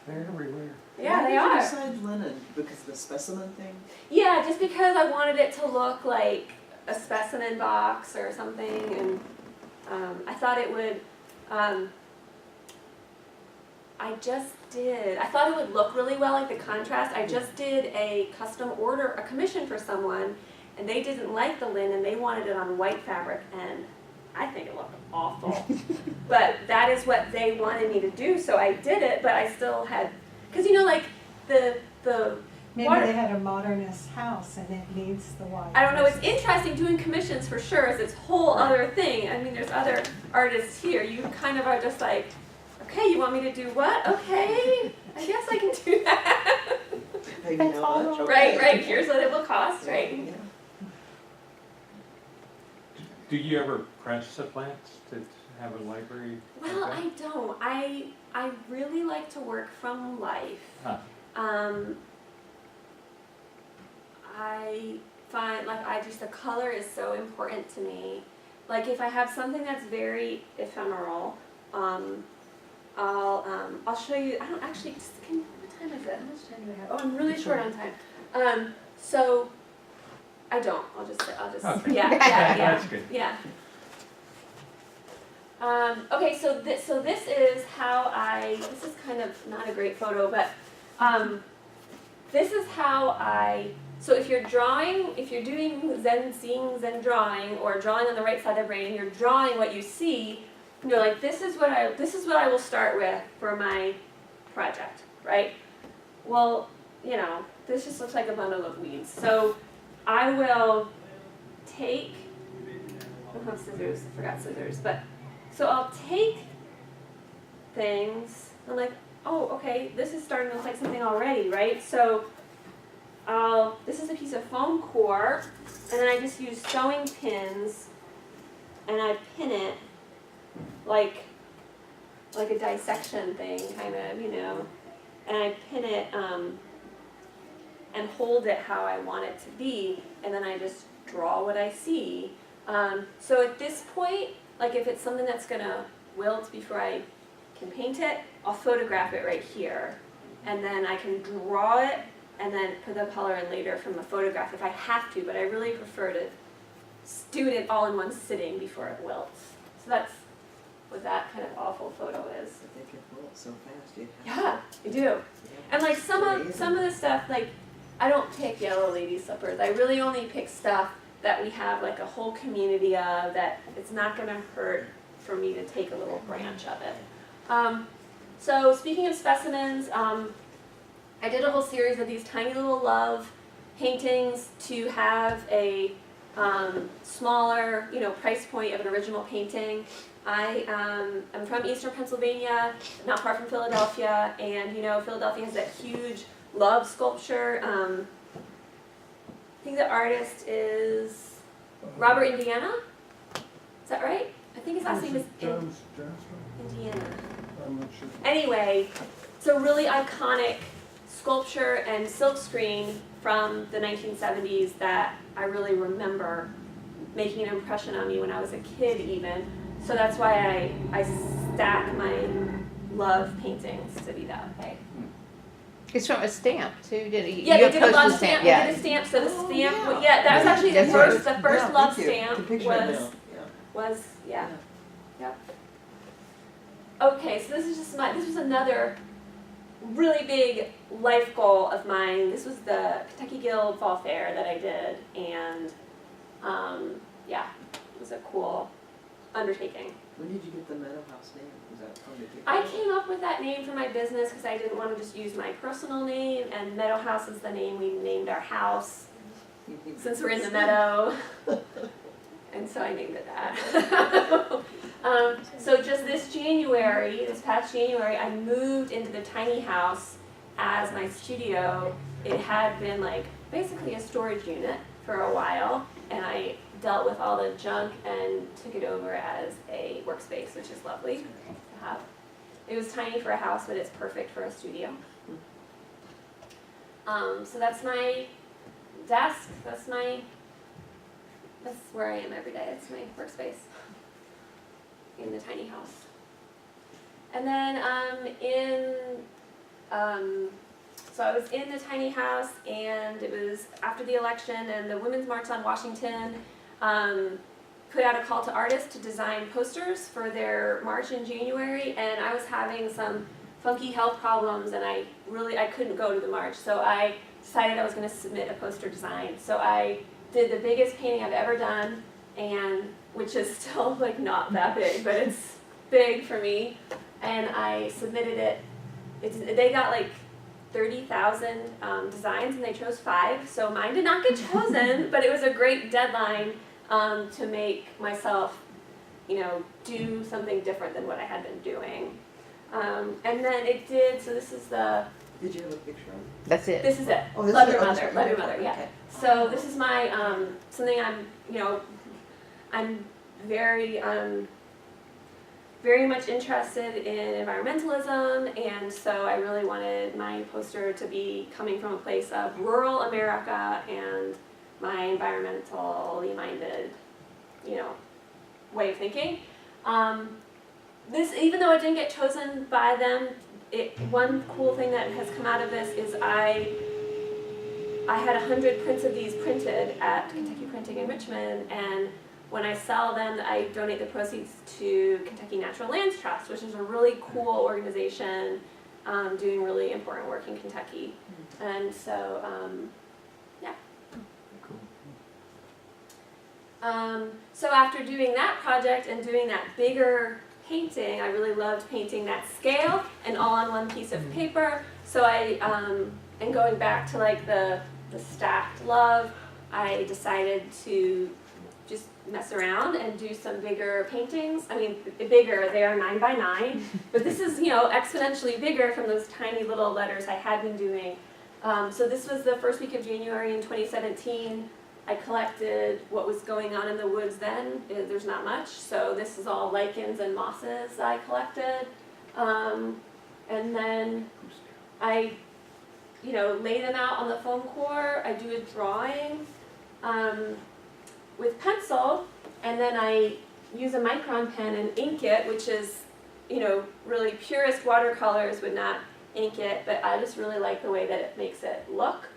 They're everywhere. Yeah, they Why are. did you decide linen? Because of the specimen thing? Yeah, just because I wanted it to look like a specimen box or something, and I thought it would. I thought it would look really well, like the contrast. I just did a custom order, a commission for someone, and they didn't like the linen. They wanted it on white fabric, and I think it looked awful. But that is what they wanted me to do, so I did it. But I still had, because you know, like the Maybe water. they had a modernist house and it needs the white. I don't know, it's versus- interesting doing commissions for sure, it's this whole other thing. I mean, there's other artists here, you kind of are just like, okay, you want me to do what? Okay, I guess I can do that. Maybe That's how all much? right. Right, here's what it will cost, right? Yeah. Do you ever press the plants to have a library? like Well, that? I don't, I really like to work from life. Huh. I find, like, the color is so important to me. Like, if I have something that's very ephemeral, I'll show you, I don't actually, what time is it? How much time do I have? Oh, I'm really short on time. So, I don't, I'll just, Okay. yeah. That's good. Yeah. Okay, so this is how this is kind of not a great photo, but this is how so if you're doing seeing Zen drawing, or drawing on the right side of the brain, and you're drawing what you see, you're like, this is what I will start with for my project, right? Well, you know, this just looks like a bundle of weeds. So I will take, I don't have scissors, I forgot scissors, but, so I'll take things, I'm like, oh, okay, this is starting to look like something already, right? So this is a piece of foam core, and then I just use sewing pins, and I pin it like a dissection thing, kind of, you know, and I pin it and hold it how I want it to be, and then I just draw what I see. So at this point, like if it's something that's gonna wilt before I can paint it, I'll photograph it right here, and then I can draw it and then put the color in later from the photograph if I have to, but I really prefer to do it all in one sitting before it wilts. So that's what that kind of awful photo is. But they can roll so fast, you have. Yeah, I do. And like some of the stuff, like I don't pick yellow lady slippers. I really only pick stuff that we have like a whole community of, that it's not gonna hurt for me to take a little branch of it. So speaking of specimens, I did a whole series of these tiny little love paintings to have a smaller, you know, price point of an original painting. I am from Eastern Pennsylvania, not far from Philadelphia, and you know, Philadelphia has that huge love sculpture. I think the artist is Robert Indiana. Is that right? I think his last name is Johnston? Indiana. I'm not sure. Anyway, it's a really iconic sculpture and silkscreen from the 1970s that I really remember making an impression on me when I was a kid even. So that's why I stack my love paintings to be that way. It's from a stamp too, did he? Yeah, You they did a love postage stamp. yeah. They did a stamp. So the stamp, yeah. yeah, that was actually the That's first. right. The first Yeah, love thank you. stamp The picture of was it now, yeah. Yep. Okay, so this was another really big life goal of mine. This was the Kentucky Guild Fall Fair that I did, and yeah, it was a cool undertaking. When did you get the Meadow House name? Was that from the beginning? I came up with that name for my business because I didn't want to just use my personal name, and Meadow House is the name we named our house. since we're in the meadow. And so I named it that. So just this past January, I moved into the tiny house as my studio. It had been like basically a storage unit for a while, and I dealt with all the junk and took it over as a workspace, which is lovely to have. It was tiny for a house, but it's perfect for a studio. So that's my desk. That's where I am every day. It's my workspace in the tiny house. And then so I was in the tiny house, and it was after the election, and the Women's March on Washington put out a call to artists to design posters for their march in January, and I was having some funky health problems, and I couldn't go to the march, so I decided I was going to submit a poster design. So I did the biggest painting I've ever done, and which is still like not that big, but it's big for me, and I submitted it. They got like 30,000 designs, and they chose 5, so mine did not get chosen, but it was a great deadline to make myself, do something different than what I had been doing. And then it did, so this is the... Did you have a picture of it? That's it. This is it. Oh, this Love is Your it. Oh, Mother, this- Love Your Mother, yeah. Okay. So this is my, something I'm very much interested in environmentalism, and so I really wanted my poster to be coming from a place of rural America and my environmentally minded, way of thinking. This, even though it didn't get chosen by them, one cool thing that has come out of this is I had 100 prints of these printed at Kentucky Printing in Richmond, and when I sell them, I donate the proceeds to Kentucky Natural Lands Trust, which is a really cool organization doing really important work in Kentucky. And so, yeah. So after doing that project and doing that bigger painting, I really loved painting that scale and all on one piece of paper. So and going back to like the stacked love, I decided to just mess around and do some bigger paintings. I mean, bigger, they are 9 by 9, but this is, exponentially bigger from those tiny little letters I had been doing. So this was the first week of January in 2017. I collected what was going on in the woods then. There's not much, so this is all lichens and mosses I collected. And then I, lay them out on the foam core. I do a drawing with pencil, and then I use a micron pen and ink it, which is, really purest watercolors would not ink it, but I just really like the way that it makes it look.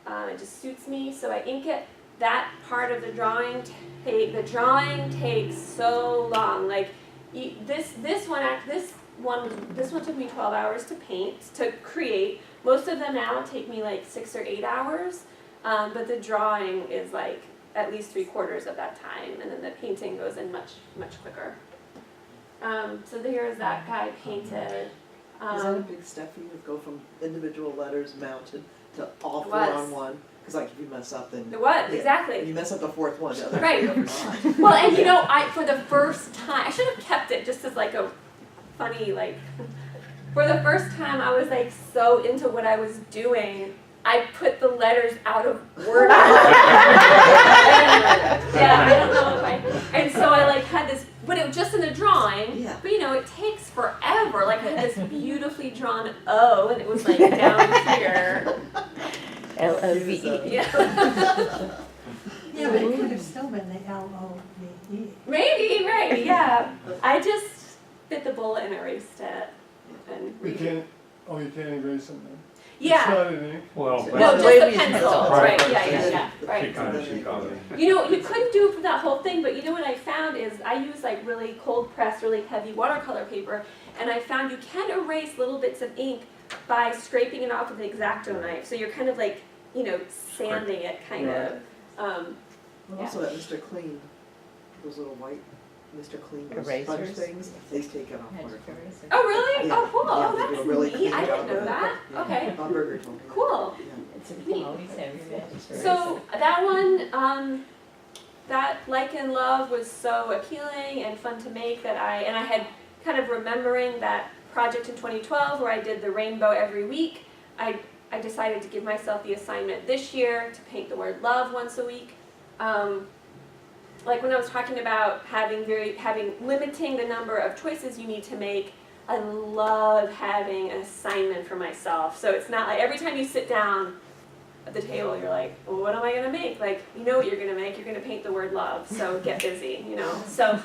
It just suits me, so I ink it. That part of the drawing, takes so long. Like this one took me 12 hours to paint, to create. Most of them now take me like 6 or 8 hours, but the drawing is like at least 3/4 of that time, and then the painting goes in much, much quicker. So here's that guy painted. Is that a big step for you to go from individual letters mounted to all 4 was. on one? Because like if you mess up, then It was, yeah. exactly. If you mess up the 4th one, the other Right. 3 are fine. Well, and for the first time, I should have kept it just as like a funny, for the first time I was like so into what I was doing, I put the letters out of order. Yeah, I don't know if and so I had this, but it was just in the drawing, Yeah. but it takes forever. Like I had this beautifully drawn O, and it was like down here. LOVE. Yeah. Yeah, but it could have still been the LOVE. Maybe, right, yeah. I just bit the bullet and erased it. And You can't erase them then? It's yeah. not in ink? Well, No, that's just way the we use pencil, pencil. right, Right. yeah, she right. kind of, she got it. You couldn't do it for that whole thing, but what I found is I use really cold pressed, really heavy watercolor paper, and I found you can erase little bits of ink by scraping it off with an X-Acto knife. So you're kind of sanding it kind of. And also at Mr. Clean, those little white Mr. Clean those sponge Erasers? things, they take it off water. Oh really? Yeah. Oh cool. Yeah, Oh they do a that's really neat. clean I job didn't know of it. that. Yeah. Okay. Bob Berger told me that. Cool. Yeah. So we can always have your magic. So that one, that Like and Love was so appealing and fun to make that I had kind of remembering that project in 2012 where I did the rainbow every week. I decided to give myself the assignment this year to paint the word love once a week. Like when I was talking about having limiting the number of choices you need to make, I love having an assignment for myself. So it's not like every time you sit down at the table, you're like, well, what am I gonna make? Like, you know what you're gonna make. You're gonna paint the word love. So get busy, you know. So,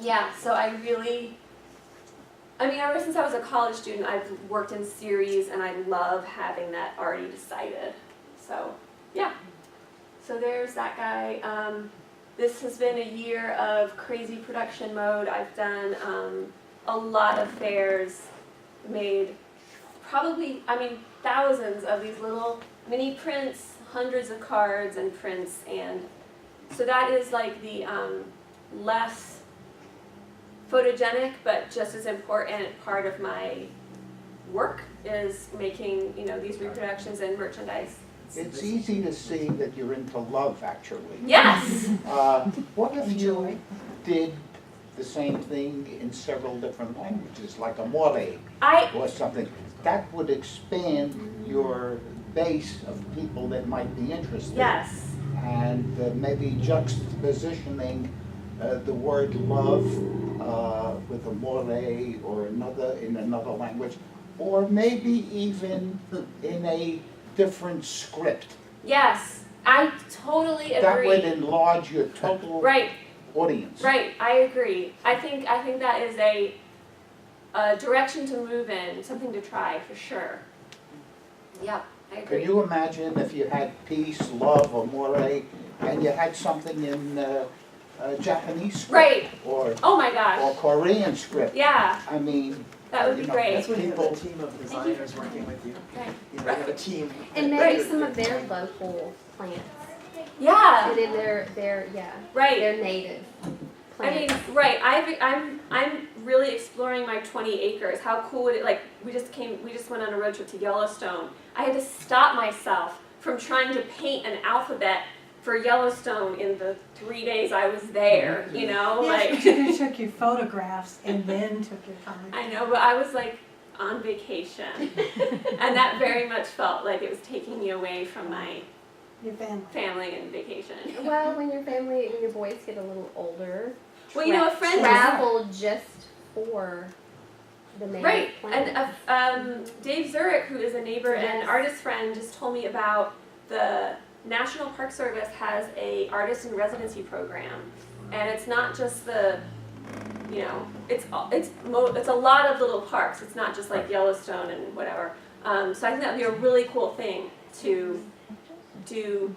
yeah. So I mean, ever since I was a college student, I've worked in series, and I love having that already decided. So, yeah. So there's that guy. This has been a year of crazy production mode. I've done a lot of fairs, made probably, thousands of these little mini prints, hundreds of cards and prints, and so that is like the less photogenic but just as important part of my work is making, these reproductions and merchandise. It's easy to see that you're into love, actually. Yes! What if you did the same thing in several different languages, like amore or something? That would expand your base of people that might be interested. Yes. And maybe juxtapositioning the word love with amore or in another language, or maybe even in a different script. Yes, I totally agree. That would enlarge your total audience. Right, I agree. I think that is a direction to move in, something to try for sure. Yep, I agree. Can you imagine if you had peace, love, amore, and you had something in Japanese script? Right. Or, oh my gosh. Or Korean script. Yeah. I mean, that would be great. That's when you have a team of designers working with you. Right. You have a team. And maybe some of their local plants. Yeah. And in their their native plants. I'm really exploring my 20 acres. How cool would it, like, we just went on a road trip to Yellowstone. I had to stop myself from trying to paint an alphabet for Yellowstone in the 3 days I was there, Yes, but you took your photographs and then took your time. I know, but I was like on vacation. And that very much felt like it was taking me away from my Your family and vacation. Well, when your family and your boys get a little older, well, a friend travel just for the native right, plants. and Dave Zurich, who is a neighbor and artist friend, just told me about the National Park Service has a Artisan residency program, and it's not just it's a lot of little parks. It's not just like Yellowstone and whatever. So I think that would be a really cool thing to do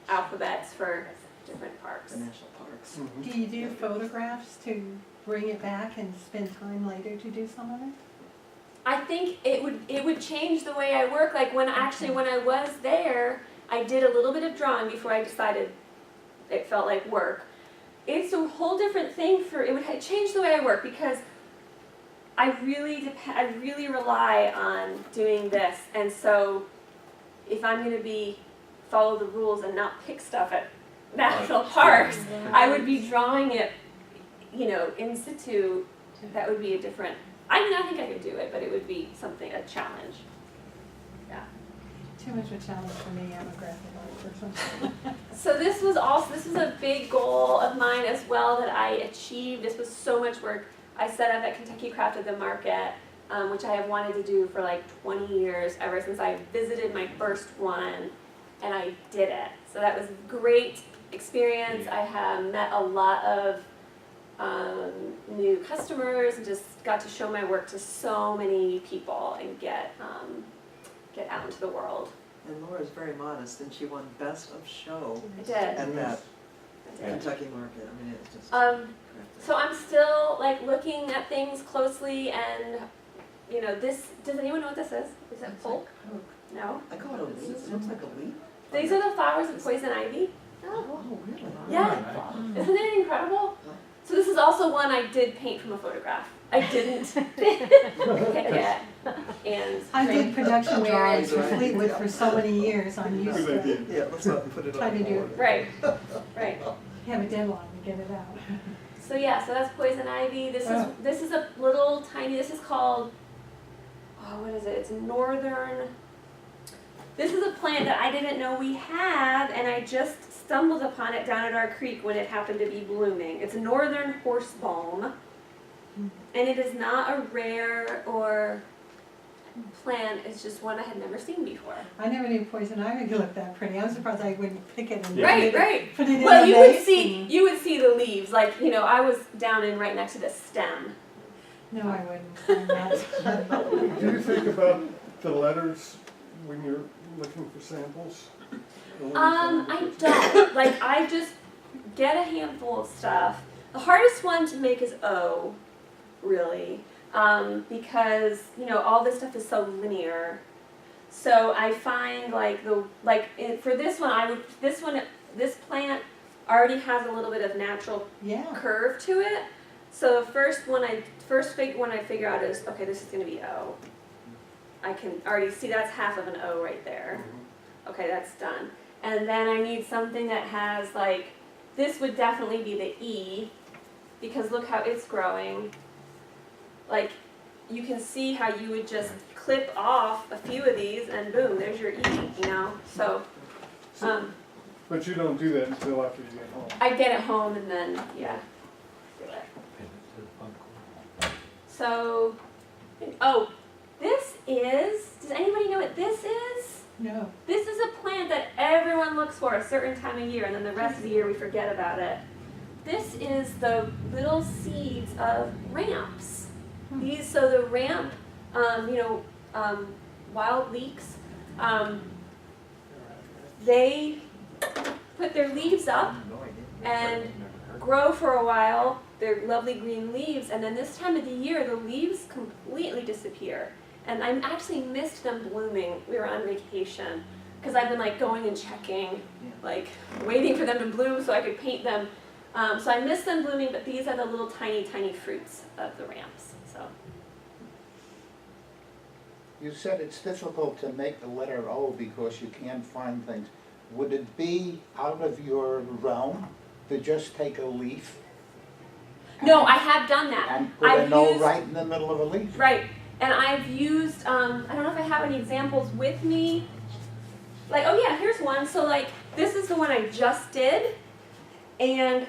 alphabets for different parks. The national parks. Do you do photographs to bring it back and spend time later to do some of it? I think it would change the way I work. Like when I was there, I did a little bit of drawing before I decided it felt like work. It's a whole different thing it would change the way I work because I really rely on doing this, and so if I'm going to follow the rules and not pick stuff at national parks, I would be drawing it, in situ. That would be a different. I think I could do it, but it would be a challenge. Yeah. Too much of a challenge for me. I'm a graphic artist. So this was a big goal of mine as well that I achieved. This was so much work. I set up at Kentucky Craft at the Market, which I have wanted to do for like 20 years, ever since I visited my first one, and I did it. So that was a great experience. I have met a lot of new customers and just got to show my work to so many people and get out into the world. And Laura's very modest, and she won Best of Show I did. at that I did. Kentucky Market. I mean, it's just. So I'm still looking at things closely, and this. Does anyone know what this is? Is it folk? No. I call it a leaf. It looks like a leaf. These are the flowers of poison ivy. Oh, really? Yeah. Isn't it incredible? So this is also one I did paint from a photograph. I didn't pick it and I did pick reproduction drawings for Drawings, right. Fleetwood for so many years, I'm used Good idea. to Yeah, let's not put it on Trying to the do- board. Right, right. have a deadline to get it out. So yeah, so that's poison ivy. Wow. This is a little tiny. This is called, oh, what is it? It's northern. This is a plant that I didn't know we had, and I just stumbled upon it down at our creek when it happened to be blooming. It's northern horse balm, and it is not a rare or plant. It's just one I had never seen before. I never knew poison ivy looked that pretty. I'm surprised I wouldn't pick it and Yeah. Right, right. put it in Well, a you would vase. you would see the leaves. Like, you know, I was down in right next to the stem. No, I wouldn't. I'm not. Do you think about the letters when you're looking for samples? Or when you find I them? don't. Like, I just get a handful of stuff. The hardest one to make is O, really, because you know all this stuff is so linear. So I find for this one, this plant already has a little bit of natural Yeah. curve to it. So the first one I figure out is, okay, this is going to be O. I can already see that's half of an O right there. Okay, that's done. And then I need something that has like, this would definitely be the E, because look how it's growing. Like, you can see how you would just clip off a few of these and boom, there's your E, you know? So, But you don't do that until after you get home. I get it home and then, yeah, do it. Pin it to the phone. So, oh, this is, does anybody know what this is? No. This is a plant that everyone looks for a certain time of year, and then the rest of the year we forget about it. This is the little seeds of ramps. So the ramp, wild leeks, they put their leaves up and grow for a while. They're lovely green leaves, and then this time of the year, the leaves completely disappear. And I actually missed them blooming. We were on vacation because I've been like going and checking, like waiting for them to bloom so I could paint them. So I missed them blooming, but these are the little tiny, tiny fruits of the ramps. So You said it's difficult to make the letter O because you can't find things. Would it be out of your realm to just take a leaf? no, I have done that. And put I've an O used- right in the middle of a leaf? Right, and I've used, I don't know if I have any examples with me. Like, oh yeah, here's one. So like, this is the one I just did. And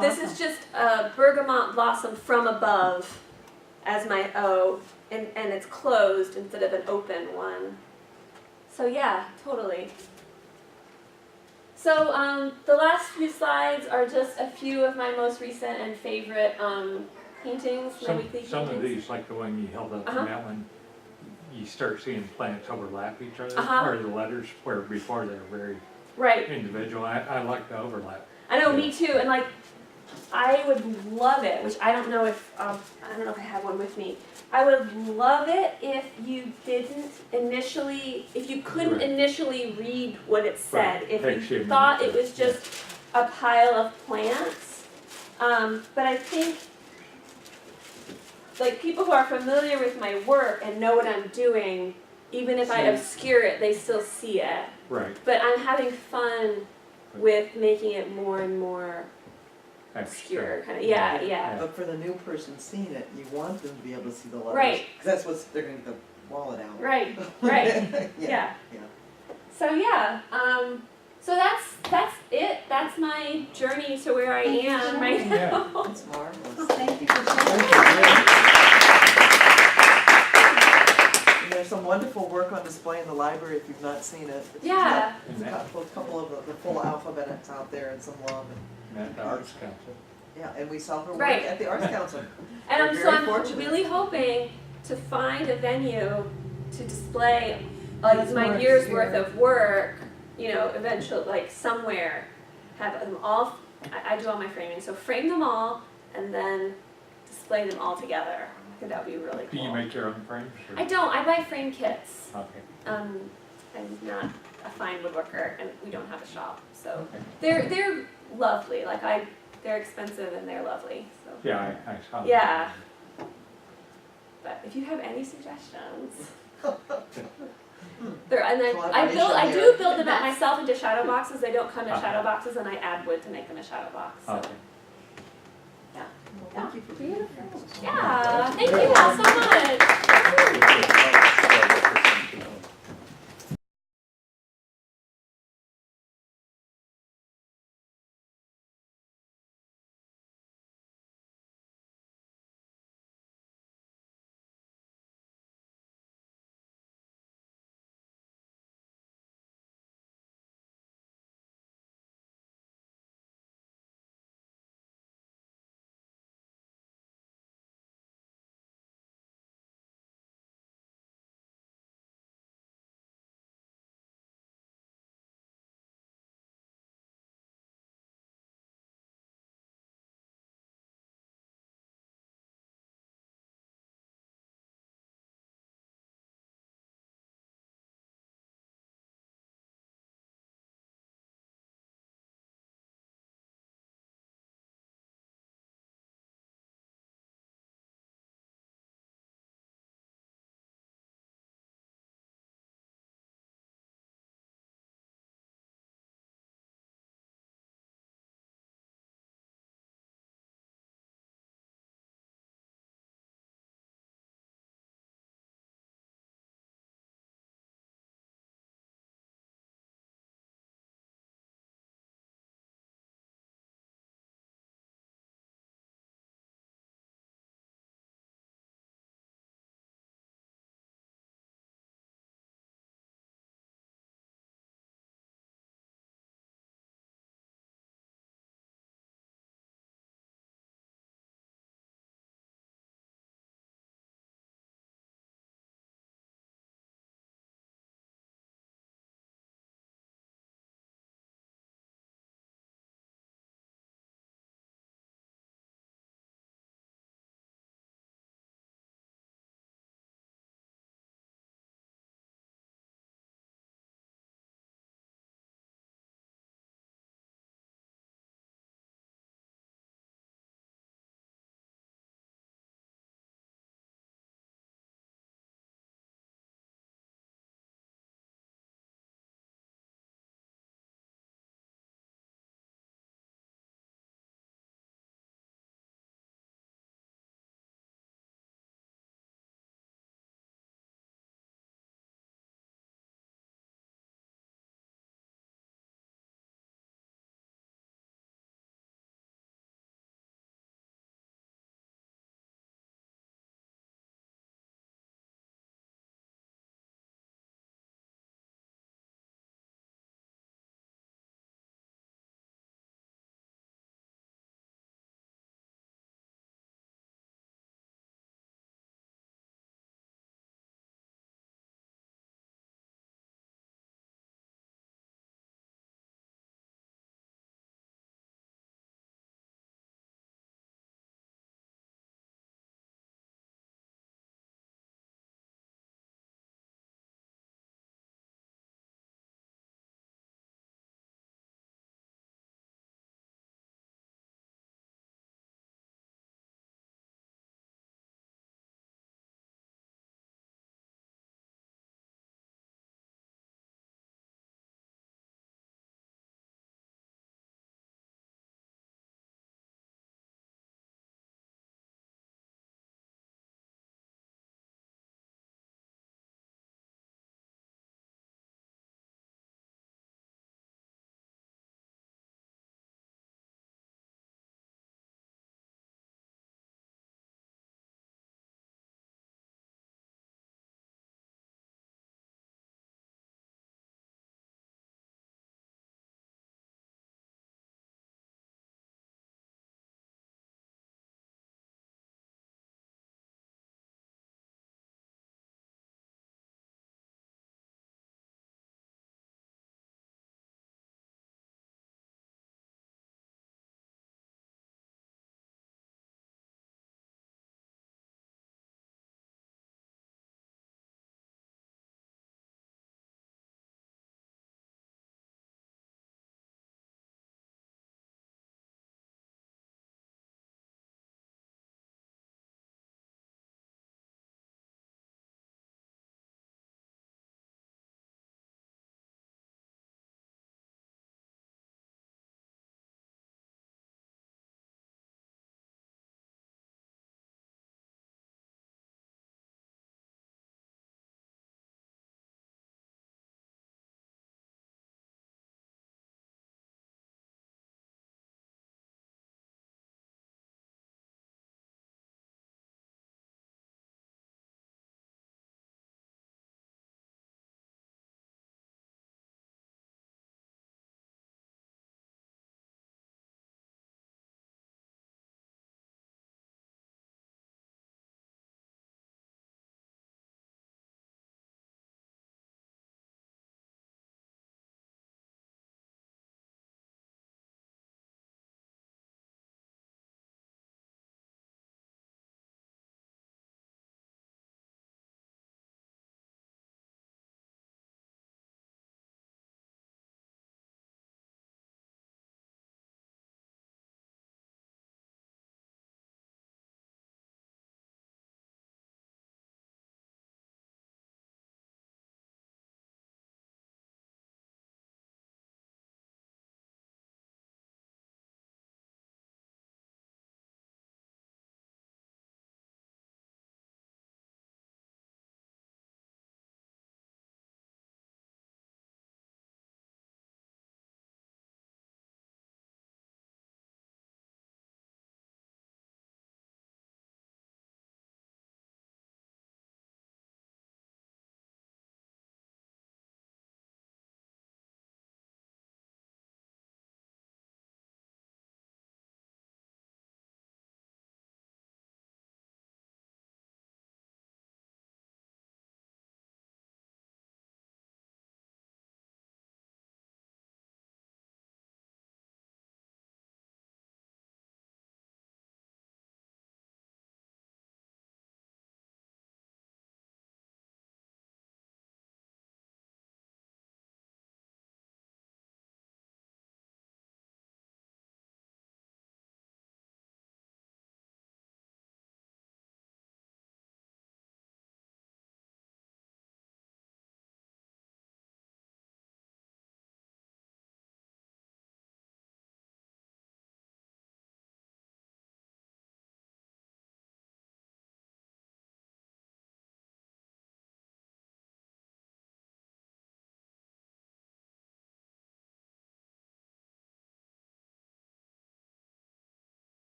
this is just a bergamot blossom from above as my O. And it's closed instead of an open one. So yeah, totally. So the last few slides are just a few of my most recent and favorite paintings, my weekly paintings. Some of these, like the one you held up Uh-huh. from that one, you start seeing plants overlap each other, Uh-huh. or the letters where before they're very Right. individual. I like the overlap. I know, me too, and like, I would love it, which I don't know if I have one with me. I would love it if you couldn't Right. initially read what it said, Right. if Takes you you a thought minute it to- was just a pile of plants. But I think, like, people who are familiar with my work and know what I'm doing, even if I See. obscure it, they still see it. Right. But I'm having fun with making it more and more obscure, kind of. Yeah, yeah. But for the new person seeing it, you want them to be able to see the letters. Right. Because that's they're going to get the wallet out. Right, right. Yeah. Yeah. So yeah, so that's it. That's my journey to where I Thank you am so right much. now. That's marvelous. Thank you for Thank sharing. you. And there's some wonderful work on display in the library if you've not seen it. Yeah. There's a couple of the full alphabets out there and some love. At the Arts Council. Yeah, and we saw her work Right. at the Arts Council. And We're I'm very fortunate. really hoping to find a venue to display like These my works year's here. worth of work. Eventually, like somewhere, have them all. I do all my framing, so frame them all and then display them all together. I think that would be really Do cool. you make your own frames? Or? I don't. I buy frame kits. Okay. I'm not a fine woodworker, and we don't have a shop, so Okay. they're lovely. Like they're expensive and they're lovely. So Yeah, I saw that. yeah. But if you have any suggestions, And then I do build them out myself into shadow boxes. They don't come in shadow boxes, and I add wood to make them a shadow box. So. Okay. Thank you for being here. Yeah, thank you all so much.